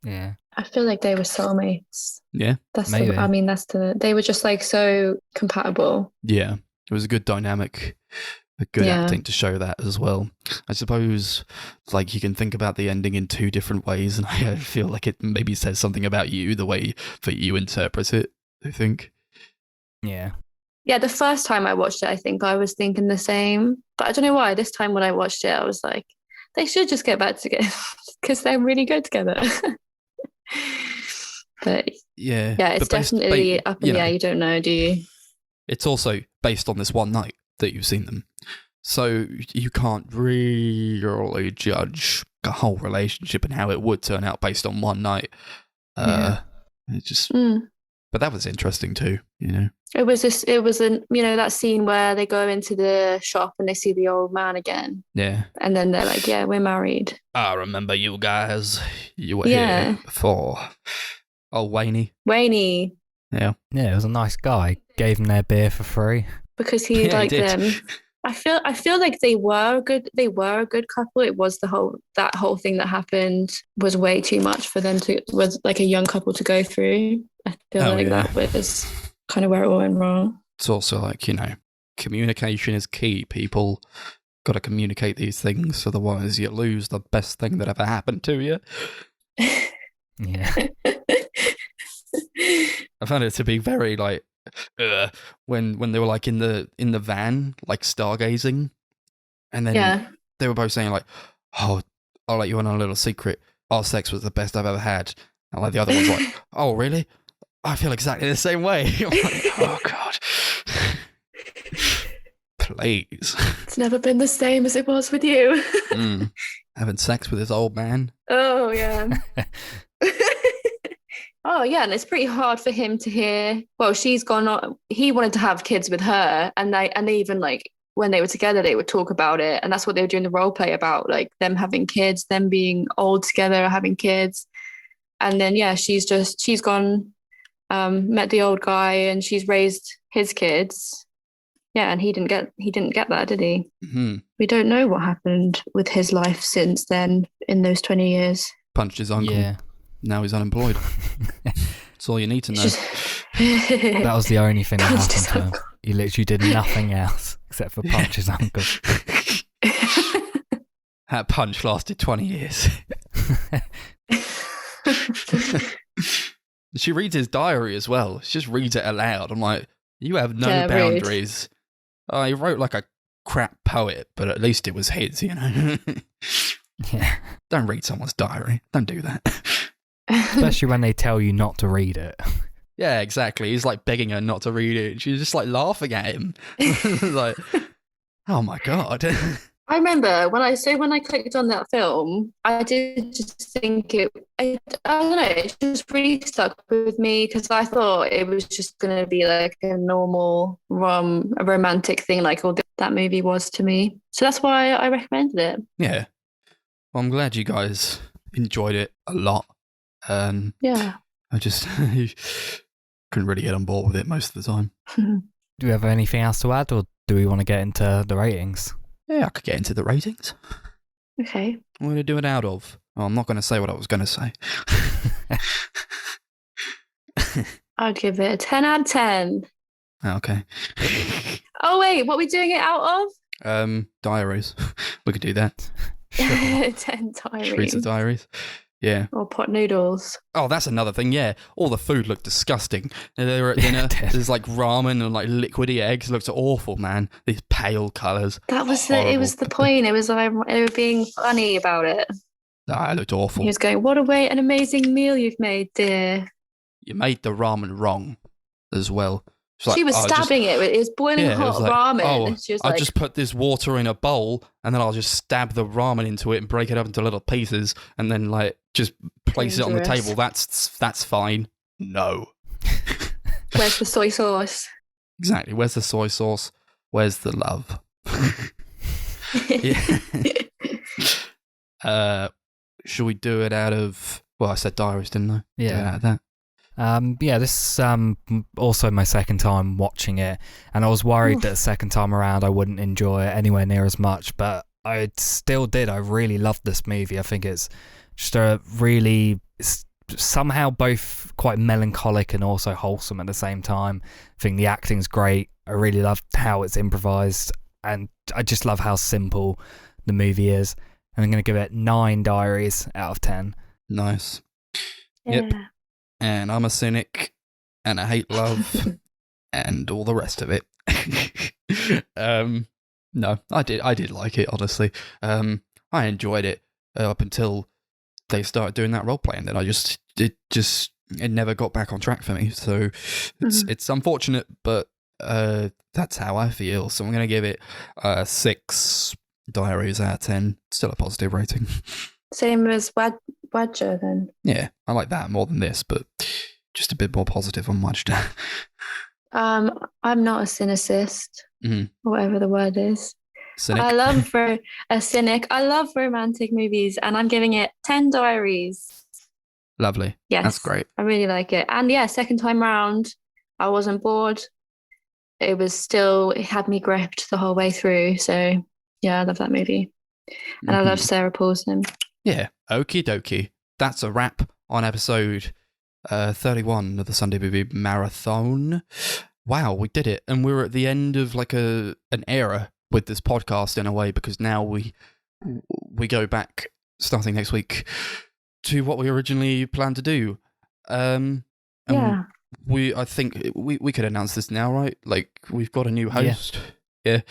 Yeah. I feel like they were soulmates. Yeah. They were just like so compatible. Yeah. It was a good dynamic the good acting to show that as well. I suppose, like, you can think about the ending in two different ways, and I feel like it maybe says something about you, the way that you interpret it, I think. Yeah. Yeah, the first time I watched it, I think I was thinking the same. But I don't know why. This time when I watched it, I was like, they should just get back together because they're really good together. But yeah, it's definitely up in the air. You don't know, do you? It's also based on this one night that you've seen them. So you can't really judge a whole relationship and how it would turn out based on one night. It just... But that was interesting too, you know. It was that scene where they go into the shop and they see the old man again. Yeah. And then they're like, yeah, we're married. I remember you guys. You were here before. Oh, Wayne. Yeah. Yeah, it was a nice guy. Gave them their beer for free. Because he liked them. I feel like they were a good couple. It was that whole thing that happened was way too much for them was like a young couple to go through. I feel that was kind of where it all went wrong. It's also like, you know, communication is key. People got to communicate these things, otherwise you lose the best thing that ever happened to you. Yeah. I found it to be very like when they were like in the van, like stargazing, and then they were both saying like, "Oh, I'll let you in on a little secret. Our sex was the best I've ever had." And like the other one's like, "Oh, really? I feel exactly the same way." I'm like, oh God, please. It's never been the same as it was with you. Having sex with this old man. Oh yeah. Oh yeah, and it's pretty hard for him to hear. Well, she's gone on. He wanted to have kids with her, and they even like when they were together, they would talk about it, and that's what they were doing the role play about, like them having kids, them being old together, having kids, and then she's gone, met the old guy, and she's raised his kids. Yeah, and he didn't get that, did he? Mm-hmm. We don't know what happened with his life since then in those 20 years. Punched his uncle. Yeah. Now he's unemployed. That's all you need to know. That was the only thing that happened to him. He literally did nothing else except for punch his uncle. That punch lasted 20 years. She reads his diary as well. She just reads it aloud. I'm like, you have no boundaries. He wrote like a crap poet, but at least it was his, you know? Yeah. Don't read someone's diary. Don't do that. Especially when they tell you not to read it. Yeah, exactly. He's like begging her not to read it. She's just like laughing at him. Like, oh my God. I remember when I clicked on that film, I did just think I don't know, it just really stuck with me because I thought it was just going to be like a normal a romantic thing like all that movie was to me. So that's why I recommended it. Yeah. Well, I'm glad you guys enjoyed it a lot. Yeah. I just couldn't really get on board with it most of the time. Do you have anything else to add, or do we want to get into the ratings? Yeah, I could get into the ratings. Okay. I'm going to do it out of... Oh, I'm not going to say what I was going to say. I'd give it a 10 out of 10. Okay. Oh, wait, what are we doing it out of? Diaries. We could do that. Sure. 10 diaries. Read the diaries. Yeah. Or pot noodles. Oh, that's another thing, yeah. All the food looked disgusting. They were at dinner. There's like ramen and like liquidy eggs. It looked awful, man. These pale colours. That was it was the point. It was like they were being funny about it. Nah, it looked awful. He was going, what an amazing meal you've made, dear. You made the ramen wrong as well. She was stabbing it. It was boiling hot ramen. Oh, she was I'll just put this water in a bowl and then I'll just stab the ramen into it and break it up into little pieces and then like just place it on the table. That's fine. No. Where's the soy sauce? Exactly. Where's the soy sauce? Where's the love? Should we do it out of... Well, I said diaries, didn't I? Yeah. Do it out of that. This is also my second time watching it, and I was worried that the second time around I wouldn't enjoy it anywhere near as much, but I still did. I really loved this movie. I think it's just somehow both quite melancholic and also wholesome at the same time. I think the acting's great. I really loved how it's improvised. and I just love how simple the movie is. And I'm going to give it 9 diaries out of 10. Nice. Yeah. Yep. And I'm a cynic, and I hate love, and all the rest of it. No, I did like it, honestly. I enjoyed it up until they started doing that role play, and then it never got back on track for me. So it's unfortunate, but that's how I feel. So I'm going to give it 6 diaries out of 10. Still a positive rating. Same as Wadjda then. Yeah, I like that more than this, but just a bit more positive on Wadjda. I'm not a cynicist, whatever the word is. Cynic. I love for a cynic. I love romantic movies, and I'm giving it 10 diaries. Lovely. Yes, that's great. I really like it. And yeah, second time round, I wasn't bored. It had me gripped the whole way through. So yeah, I love that movie, and I love Sarah Paulson. Yeah, okie dokie. That's a wrap on episode 31 of the Sunday Movie Marathon. Wow, we did it, and we're at the end of like an era with this podcast in a way, because now we go back starting next week to what we originally planned to do. Yeah. I think we could announce this now, right? Like, we've got a new host. Yeah.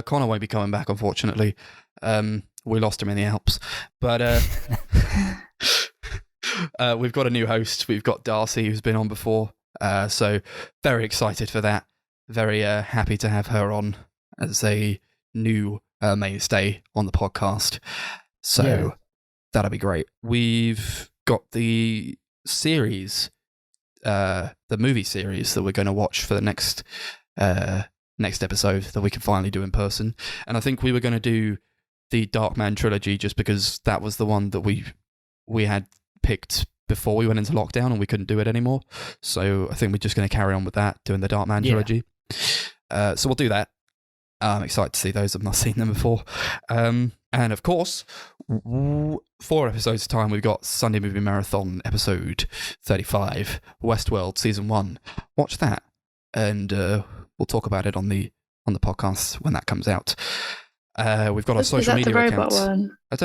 Connor won't be coming back, unfortunately. We lost him in the Alps. But we've got a new host. We've got Darcie, who's been on before. So very excited for that. Very happy to have her on as a new mainstay on the podcast. So that'll be great. We've got the series, the movie series that we're going to watch for the next episode that we can finally do in person. And I think we were going to do the Darkman trilogy just because that was the one that we had picked before we went into lockdown and we couldn't do it anymore. So I think we're just going to carry on with that, doing the Darkman trilogy. So we'll do that. I'm excited to see those. I've not seen them before. And of course, 4 episodes time, we've got Sunday Movie Marathon episode 35, Westworld season 1. Watch that, and we'll talk about it on the podcast when that comes out. We've got our social media the robot accounts. One? I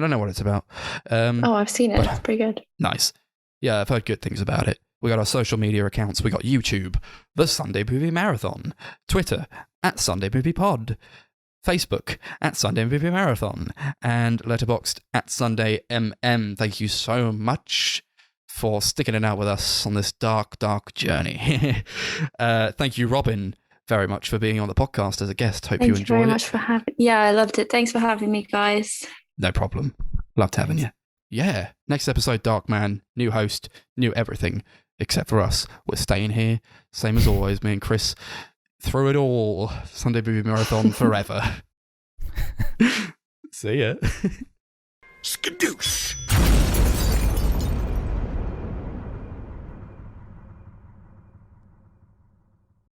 don't know what it's about. I've seen it. It's pretty good. Nice. Yeah, I've heard good things about it. We got our social media accounts. We got YouTube, The Sunday Movie Marathon, Twitter, @SundayMoviePod, Facebook, @Sunday Movie Marathon, and Letterboxd, @SundayMM. Thank you so much for sticking it out with us on this dark, dark journey. Thank you, Robin, very much for being on the podcast as a guest. Hope you enjoyed it. Thank you very much for having. Yeah, I loved it. Thanks for having me, guys. No problem. Loved having you. Yeah. Next episode, Darkman, new host, new everything, except for us. We're staying here, same as always. Me and Chris, through it all. Sunday Movie Marathon forever. See ya. Skadoosh.